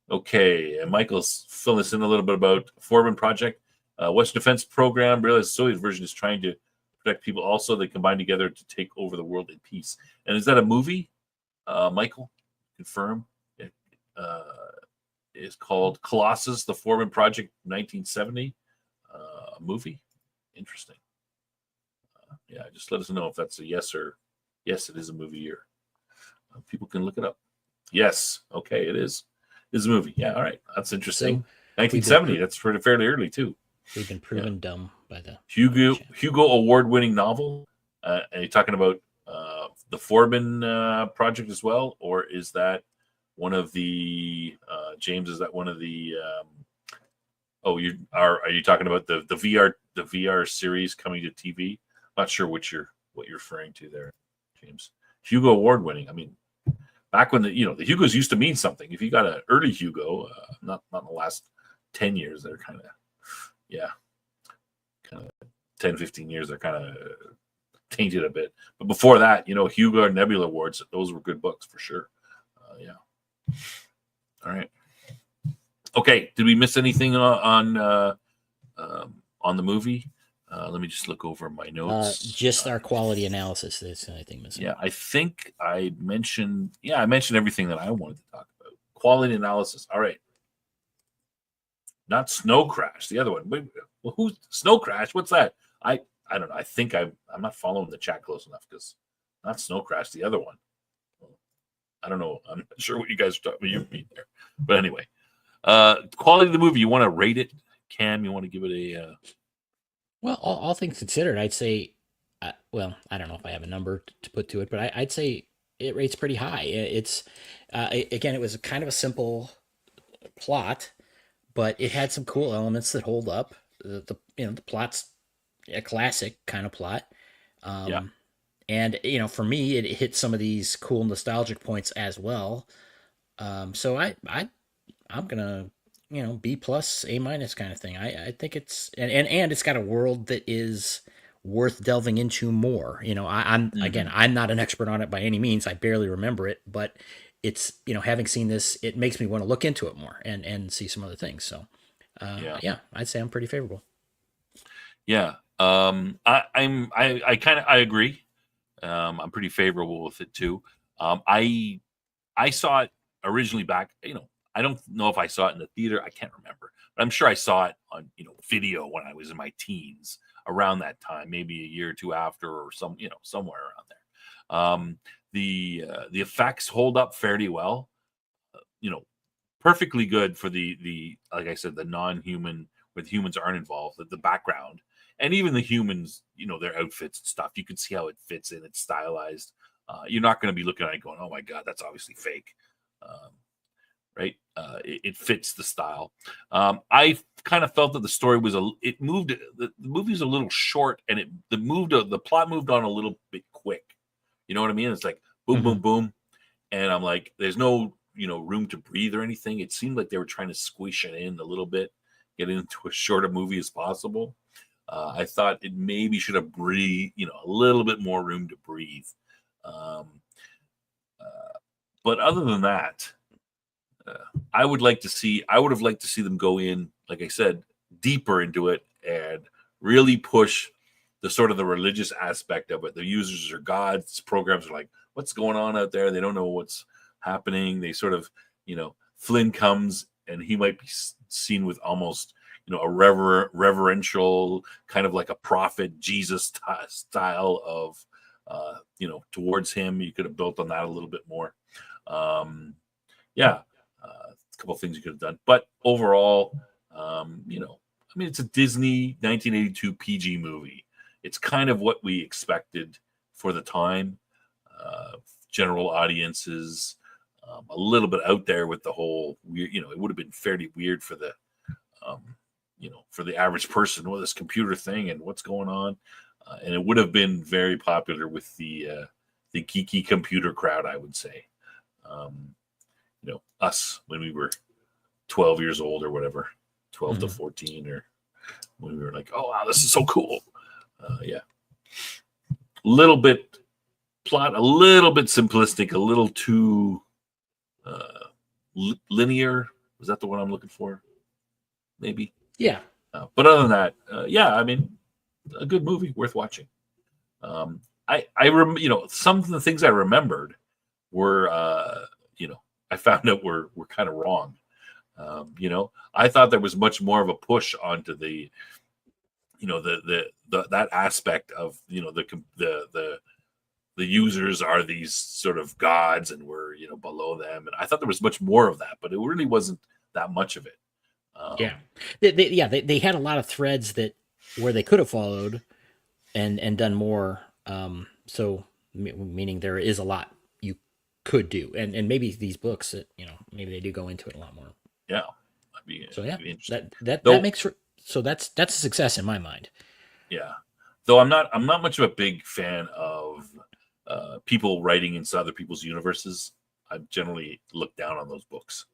[SPEAKER 1] Okay, and Michael's filling us in a little bit about Foreman Project. Western Defense Program realized the Soviet version is trying to protect people. Also, they combine together to take over the world in peace. And is that a movie? Michael, confirm. It is called Colossus, the Foreman Project, 1970. A movie. Interesting. Yeah, just let us know if that's a yes or yes. It is a movie year. People can look it up. Yes. Okay, it is. It is a movie. Yeah. All right. That's interesting. So 1970. That's fairly early too.
[SPEAKER 2] We've been proven dumb by the
[SPEAKER 1] Hugo Award-winning novel. Are you talking about the Foreman Project as well, or is that one of the James? Is that one of the? Are you talking about the VR series coming to TV? Not sure what you're referring to there, James. Hugo Award-winning. I mean, back when the Hugos used to mean something. If you got an early Hugo, not in the last 10 years, they're kind of 10, 15 years, they're kind of tainted a bit. But before that, Hugo or Nebula Awards, those were good books for sure. Yeah. All right. Okay. Did we miss anything on the movie? Let me just look over my notes.
[SPEAKER 2] Just our quality analysis. That's the only thing missing.
[SPEAKER 1] Yeah, I think I mentioned everything that I wanted to talk about. Quality analysis. All right. Not Snow Crash, the other one. Well, who's Snow Crash? What's that? I don't know. I think I'm not following the chat close enough because not Snow Crash, the other one. I don't know. I'm not sure what you guys are talking about. You mean there. But anyway, quality of the movie. You want to rate it, Cam? You want to give it a?
[SPEAKER 2] Well, all things considered, I'd say. Well, I don't know if I have a number to put to it, but I'd say it rates pretty high. It's again, it was kind of a simple plot, but it had some cool elements that hold up. The plot's a classic kind of plot. And for me, it hit some of these cool nostalgic points as well. So I'm gonna B plus A minus kind of thing. I think it's and it's got a world that is worth delving into more. I'm again, I'm not an expert on it by any means. I barely remember it, but it's having seen this, it makes me want to look into it more and see some other things. So yeah, I'd say I'm pretty favorable.
[SPEAKER 1] Yeah. I agree. I'm pretty favorable with it too. I saw it originally back, I don't know if I saw it in the theater. I can't remember, but I'm sure I saw it on video when I was in my teens around that time, maybe a year or two after, or somewhere around there. The effects hold up fairly well. You know, perfectly good for the like I said, the non-human, where the humans aren't involved, the background, and even the humans, their outfits and stuff. You can see how it fits in. It's stylized. You're not going to be looking at it going, "Oh my god, that's obviously fake." Right? It fits the style. I kind of felt that the story was it moved. The movie was a little short, and the plot moved on a little bit quick. You know what I mean? It's like boom, boom, boom, and I'm like, there's no room to breathe or anything. It seemed like they were trying to squish it in a little bit, get into as short a movie as possible. I thought it maybe should have breathed, a little bit more room to breathe. But other than that, I would have liked to see them go in, like I said, deeper into it and really push the sort of the religious aspect of it. The users are gods. Programs are like, what's going on out there? They don't know what's happening. They sort of, Flynn comes and he might be seen with almost, a reverential kind of like a prophet Jesus style of, towards him. You could have built on that a little bit more. Yeah. A couple of things you could have done, but overall, it's a Disney 1982 PG movie. It's kind of what we expected for the time. General audiences, a little bit out there with the whole weird, it would have been fairly weird for the, for the average person with this computer thing and what's going on. And it would have been very popular with the geeky computer crowd, I would say. Us when we were 12 years old or whatever, 12 to 14, or when we were like, oh, wow, this is so cool. Yeah. Little bit plot, a little bit simplistic, a little too linear. Was that the one I'm looking for? Maybe.
[SPEAKER 2] Yeah.
[SPEAKER 1] But other than that, a good movie worth watching. Some of the things I remembered were, I found out were kind of wrong. I thought there was much more of a push onto the, that aspect of, the users are these sort of gods and we're, below them. And I thought there was much more of that, but it really wasn't that much of it.
[SPEAKER 2] They had a lot of threads where they could have followed and done more. So meaning there is a lot you could do, and maybe these books that maybe they do go into it a lot more.
[SPEAKER 1] Yeah.
[SPEAKER 2] That makes so that's a success in my mind.
[SPEAKER 1] Yeah. Though I'm not much of a big fan of people writing into other people's universes. I generally look down on those books.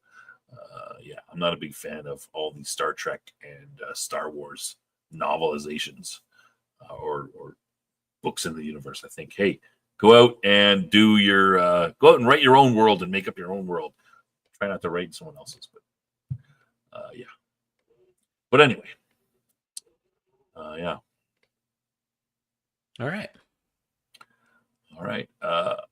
[SPEAKER 1] I'm not a big fan of all these Star Trek and Star Wars novelizations or books in the universe. I think, hey, go out and go out and write your own world and make up your own world. Try not to write someone else's, but yeah. But anyway, yeah.
[SPEAKER 2] All
[SPEAKER 1] right.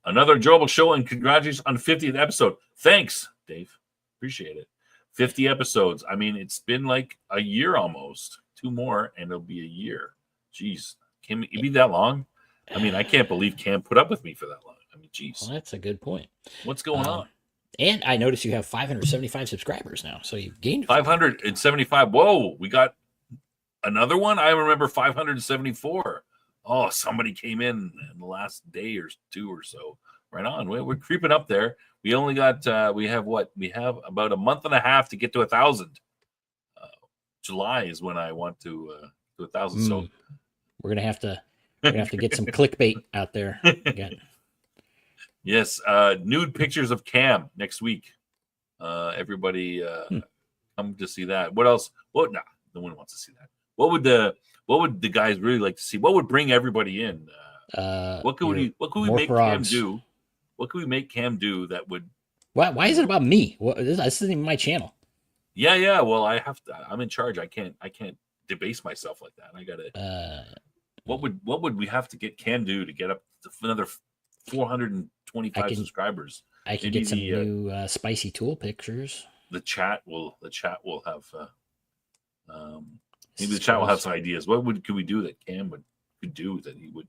[SPEAKER 1] Another enjoyable show, and congratulations on the 50th episode. Thanks, Dave. Appreciate it. 50 episodes. I mean, it's been like a year almost. 2 more, and it'll be a year. Jeez. Can it be that long? I mean, I can't believe Cam put up with me for that long. I mean, geez.
[SPEAKER 2] Well, that's a good point.
[SPEAKER 1] What's going on?
[SPEAKER 2] And I noticed you have 575 subscribers now, so you've gained
[SPEAKER 1] 575. Whoa, we got another one? I remember 574. Oh, somebody came in the last day or 2 or so. Right on. We're creeping up there. We only got, we have about a month and a half to get to 1,000. July is when I want to 1,000. So
[SPEAKER 2] we're gonna have to get some clickbait out there again.
[SPEAKER 1] Yes, nude pictures of Cam next week. Everybody come to see that. What else? No one wants to see that. What would the guys really like to see? What would bring everybody in? What could we make Cam do? What could we make Cam do that would?
[SPEAKER 2] Why is it about me? This isn't even my channel.
[SPEAKER 1] Yeah. Well, I'm in charge. I can't debase myself like that. I gotta. What would we have to get Cam do to get up to another 425 subscribers?
[SPEAKER 2] I can get some new spicy tool pictures.
[SPEAKER 1] the chat will have maybe the chat will have some ideas. What could we do that Cam could do that he would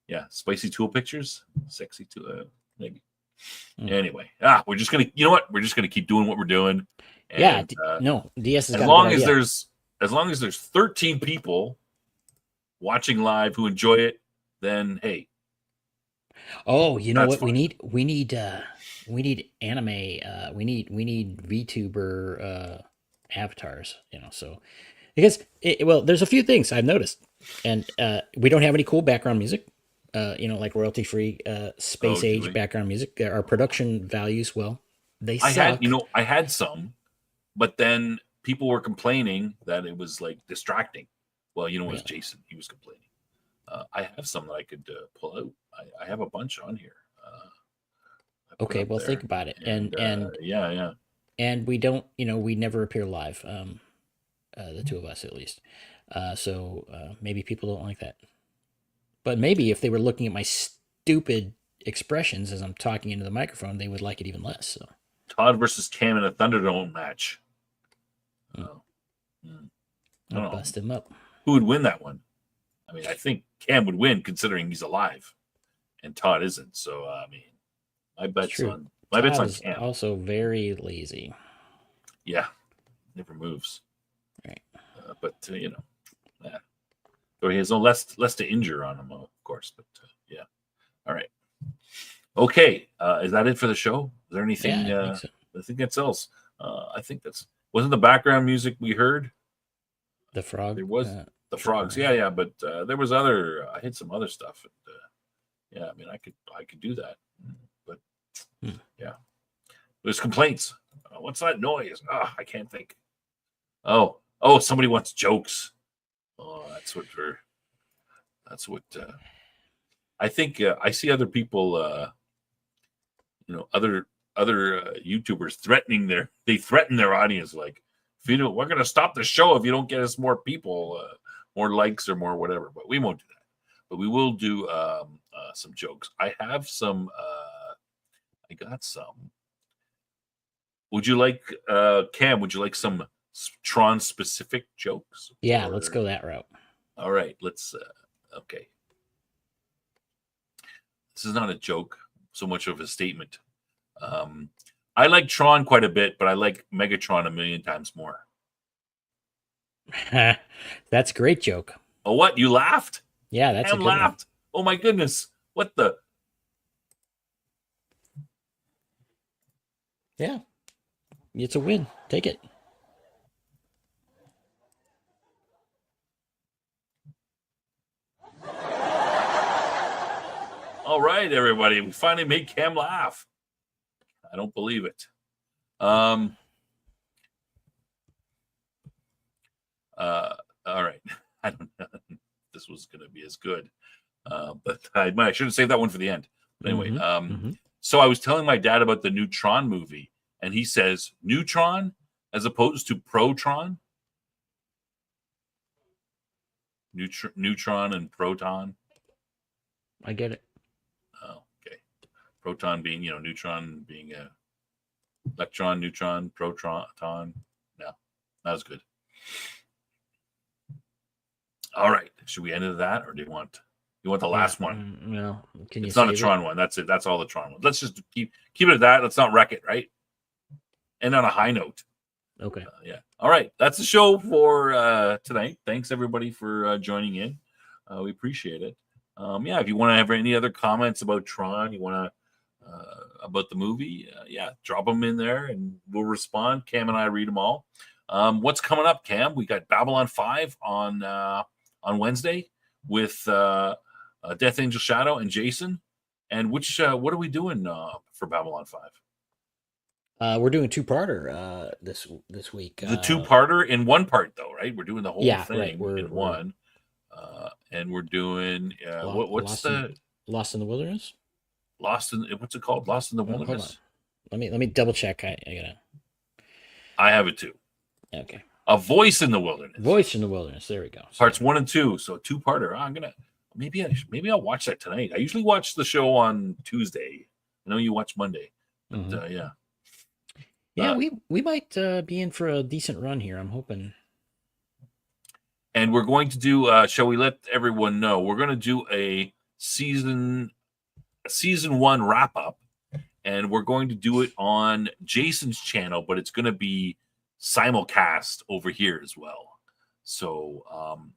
[SPEAKER 1] yeah, spicy tool pictures, sexy tool maybe. Anyway, we're just gonna, you know what? We're just gonna keep doing what we're doing. And,
[SPEAKER 2] no, DS has
[SPEAKER 1] as
[SPEAKER 2] got
[SPEAKER 1] long
[SPEAKER 2] a good
[SPEAKER 1] as
[SPEAKER 2] idea.
[SPEAKER 1] there's 13 people watching live who enjoy it, then hey.
[SPEAKER 2] Oh, you know what?
[SPEAKER 1] Fine.
[SPEAKER 2] We need anime. We need VTuber avatars. So because there's a few things I've noticed, and we don't have any cool background music. Like royalty free space age background music. Our production values, they suck.
[SPEAKER 1] I had some, but then people were complaining that it was like distracting. Well, it was Jason. He was complaining. I have some that I could pull out. I have a bunch on here.
[SPEAKER 2] Okay, well, think about it. And
[SPEAKER 1] yeah.
[SPEAKER 2] And we don't, we never appear live. The two of us, at least. So maybe people don't like that. But maybe if they were looking at my stupid expressions as I'm talking into the microphone, they would like it even less. So
[SPEAKER 1] Todd versus Cam in a Thunderdome match.
[SPEAKER 2] I'll bust him up.
[SPEAKER 1] Who would win that one? I mean, I think Cam would win considering he's alive, and Todd isn't. So I mean, my bet's on Cam.
[SPEAKER 2] Also very lazy.
[SPEAKER 1] Yeah, never moves.
[SPEAKER 2] Right.
[SPEAKER 1] But yeah. So he has no less to injure on him, of course. But yeah. All right. Okay. Is that it for the show? Is there anything?
[SPEAKER 2] Yeah, I
[SPEAKER 1] think that's else. I think wasn't the background music we heard.
[SPEAKER 2] The frog.
[SPEAKER 1] There was the frogs. Yeah. But there was other. I hit some other stuff. And, yeah. I mean, I could do that. But yeah. There's complaints. What's that noise? I can't think. Oh, somebody wants jokes. Oh, that's what I think. I see other people, other YouTubers threaten their audience. Like, if we're going to stop the show if you don't get us more people, more likes or more whatever. But we won't do that. But we will do some jokes. I have some. I got some. Would you like, Cam? Would you like some Tron specific jokes?
[SPEAKER 2] Yeah, let's go that route.
[SPEAKER 1] All right, let's. Okay, this is not a joke so much of a statement. I like Tron quite a bit, but I like Megatron a million times more.
[SPEAKER 2] That's a great joke.
[SPEAKER 1] Oh, what? You laughed?
[SPEAKER 2] Yeah, that's
[SPEAKER 1] Cam
[SPEAKER 2] a good
[SPEAKER 1] laughed.
[SPEAKER 2] One.
[SPEAKER 1] Oh my goodness! What the?
[SPEAKER 2] Yeah, it's a win. Take it.
[SPEAKER 1] All right, everybody. We finally made Cam laugh. I don't believe it. All right. I don't know if this was going to be as good. But I should have saved that one for the end. But anyway, so I was telling my dad about the new Tron movie, and he says Neutron as opposed to Protron. Neutron and Proton.
[SPEAKER 2] I get it.
[SPEAKER 1] Oh, okay. Proton being, neutron being a electron, neutron, proton. No, that was good. All right. Should we end it at that, or do you want the last one?
[SPEAKER 2] No. Can you?
[SPEAKER 1] It's not a Tron one. That's it. That's all the Tron ones. Let's just keep it at that. Let's not wreck it, right? End on a high note.
[SPEAKER 2] Okay.
[SPEAKER 1] Yeah. All right. That's the show for tonight. Thanks everybody for joining in. We appreciate it. If you want to have any other comments about Tron, you want to about the movie, drop them in there and we'll respond. Cam and I read them all. What's coming up, Cam? We got Babylon 5 on Wednesday with Death Angel Shadow and Jason. And what are we doing for Babylon 5?
[SPEAKER 2] We're doing a two-parter this week.
[SPEAKER 1] The two-parter in one part, though, right? We're doing the whole thing
[SPEAKER 2] right.
[SPEAKER 1] in one. And we're doing
[SPEAKER 2] Lost in the Wilderness?
[SPEAKER 1] What's it called? Lost in the Wilderness.
[SPEAKER 2] Let me double check.
[SPEAKER 1] I have it too.
[SPEAKER 2] Okay.
[SPEAKER 1] A Voice in the Wilderness.
[SPEAKER 2] Voice in the Wilderness. There we go.
[SPEAKER 1] Parts 1 and 2. So two-parter. I'm gonna maybe I'll watch that tonight. I usually watch the show on Tuesday. I know you watch Monday. But, yeah.
[SPEAKER 2] Yeah, we might be in for a decent run here. I'm hoping.
[SPEAKER 1] And we're going to do. Shall we let everyone know? We're going to do a season 1 wrap up, and we're going to do it on Jason's channel, but it's going to be simulcast over here as well. So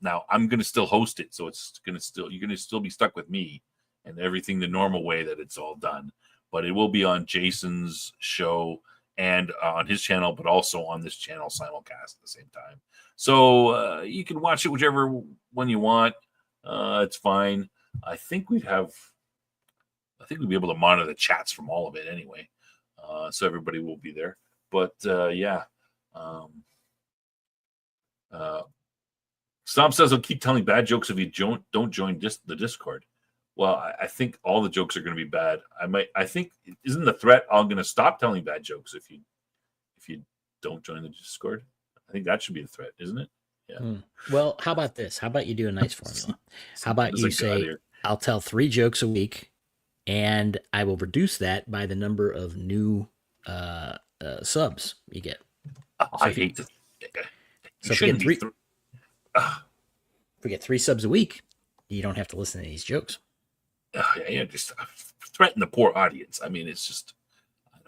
[SPEAKER 1] now I'm going to still host it, so you're going to still be stuck with me and everything the normal way that it's all done, but it will be on Jason's show and on his channel, but also on this channel simulcast at the same time. So you can watch it whichever one you want. It's fine. I think we'd be able to monitor the chats from all of it anyway, so everybody will be there. But yeah. Stomp says, I'll keep telling bad jokes if you don't join the Discord. Well, I think all the jokes are going to be bad. I think, isn't the threat, I'm going to stop telling bad jokes if you don't join the Discord? I think that should be the threat, isn't it? Yeah.
[SPEAKER 2] Well, how about this? How about you do a nice formula? How about you say, I'll tell 3 jokes a week, and I will reduce that by the number of new subs you get.
[SPEAKER 1] I hate to.
[SPEAKER 2] So if we get 3 subs a week, you don't have to listen to these jokes.
[SPEAKER 1] Yeah, just threaten the poor audience. I mean, it's just I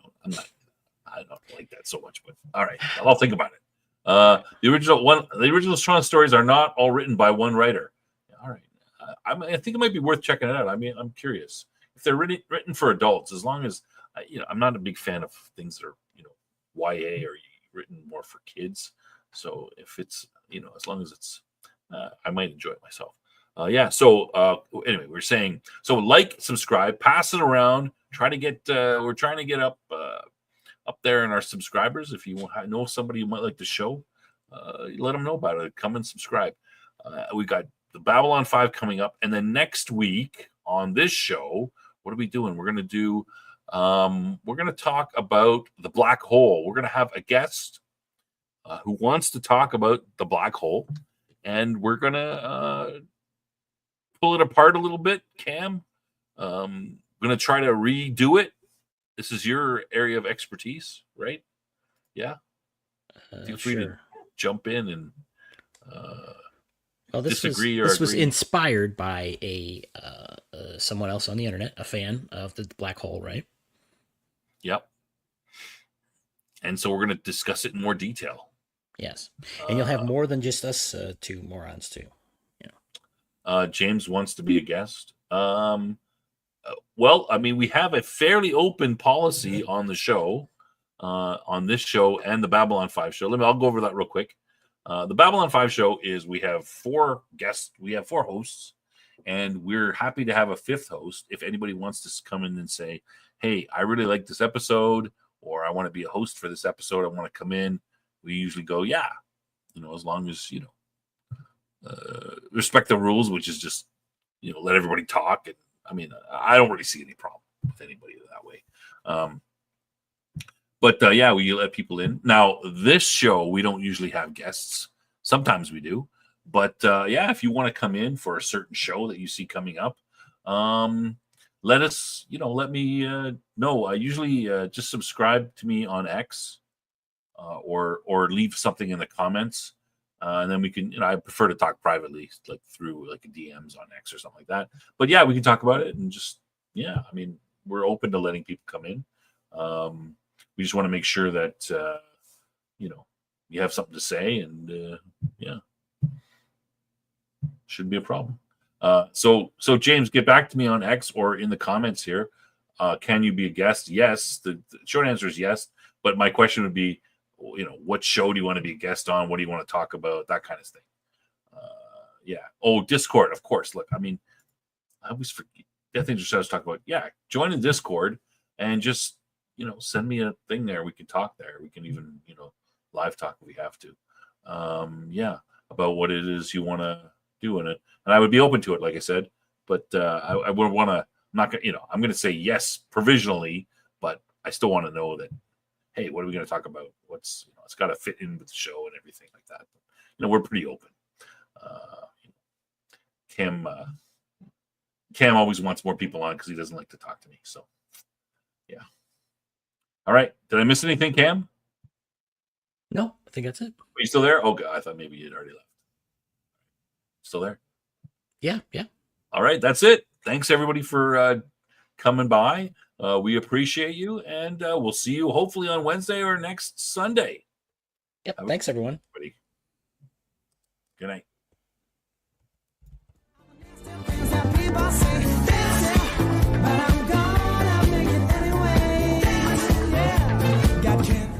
[SPEAKER 1] don't like that so much. But all right, I'll think about it. The original Tron stories are not all written by one writer. All right, I think it might be worth checking it out. I mean, I'm curious if they're written for adults. As long as I'm not a big fan of things that are YA or written more for kids. So if it's as long as it's, I might enjoy it myself. Yeah. So anyway, we're saying subscribe, pass it around. Try to get. We're trying to get up there in our subscribers. If you know somebody who might like the show, let them know about it. Come and subscribe. We got the Babylon 5 coming up, and then next week on this show, what are we doing? We're going to do. We're going to talk about the black hole. We're going to have a guest who wants to talk about the black hole, and we're going to pull it apart a little bit. Cam, I'm going to try to redo it. This is your area of expertise, right? Yeah. Feel free to jump in and disagree or
[SPEAKER 2] this
[SPEAKER 1] agree.
[SPEAKER 2] was inspired by someone else on the internet, a fan of the black hole, right?
[SPEAKER 1] Yep. And so we're going to discuss it in more detail.
[SPEAKER 2] Yes. And you'll have more than just us 2 morons too.
[SPEAKER 1] James wants to be a guest. Well, I mean, we have a fairly open policy on the show, on this show and the Babylon 5 show. I'll go over that real quick. The Babylon 5 show is we have 4 guests. We have 4 hosts, and we're happy to have a 5th host. If anybody wants to come in and say, hey, I really like this episode, or I want to be a host for this episode, I want to come in, we usually go, yeah, as long as, respect the rules, which is just, let everybody talk. And I mean, I don't really see any problem with anybody that way. But yeah, we let people in. Now, this show, we don't usually have guests. Sometimes we do. But yeah, if you want to come in for a certain show that you see coming up, let us, let me know. I usually just subscribe to me on X or leave something in the comments. And then we can, I prefer to talk privately, like through like DMs on X or something like that. But yeah, we can talk about it and just, yeah, I mean, we're open to letting people come in. We just want to make sure that, you have something to say, and yeah, shouldn't be a problem. So James, get back to me on X or in the comments here. Can you be a guest? Yes. The short answer is yes. But my question would be, what show do you want to be a guest on? What do you want to talk about? That kind of thing. Yeah. Oh, Discord, of course. Look, I mean, I always forget. I think just I was talking about. Yeah, join the Discord and just send me a thing there. We can talk there. We can even live talk if we have to. Yeah, about what it is you want to do in it, and I would be open to it, like I said. But I would want to. I'm not gonna. I'm going to say yes provisionally, but I still want to know that. Hey, what are we going to talk about? What's it's got to fit in with the show and everything like that. But, we're pretty open. Cam always wants more people on because he doesn't like to talk to me. So, yeah. All right. Did I miss anything, Cam?
[SPEAKER 2] No, I think that's it.
[SPEAKER 1] Are you still there? Oh, God, I thought maybe you'd already left. Still there?
[SPEAKER 2] Yeah, yeah.
[SPEAKER 1] All right, that's it. Thanks everybody for coming by. We appreciate you, and we'll see you hopefully on Wednesday or next Sunday.
[SPEAKER 2] Yep. Thanks, everyone.
[SPEAKER 1] Everybody. Good night.
[SPEAKER 3] Things that people say, but I'm gonna make it anyway. Yeah, got Ken.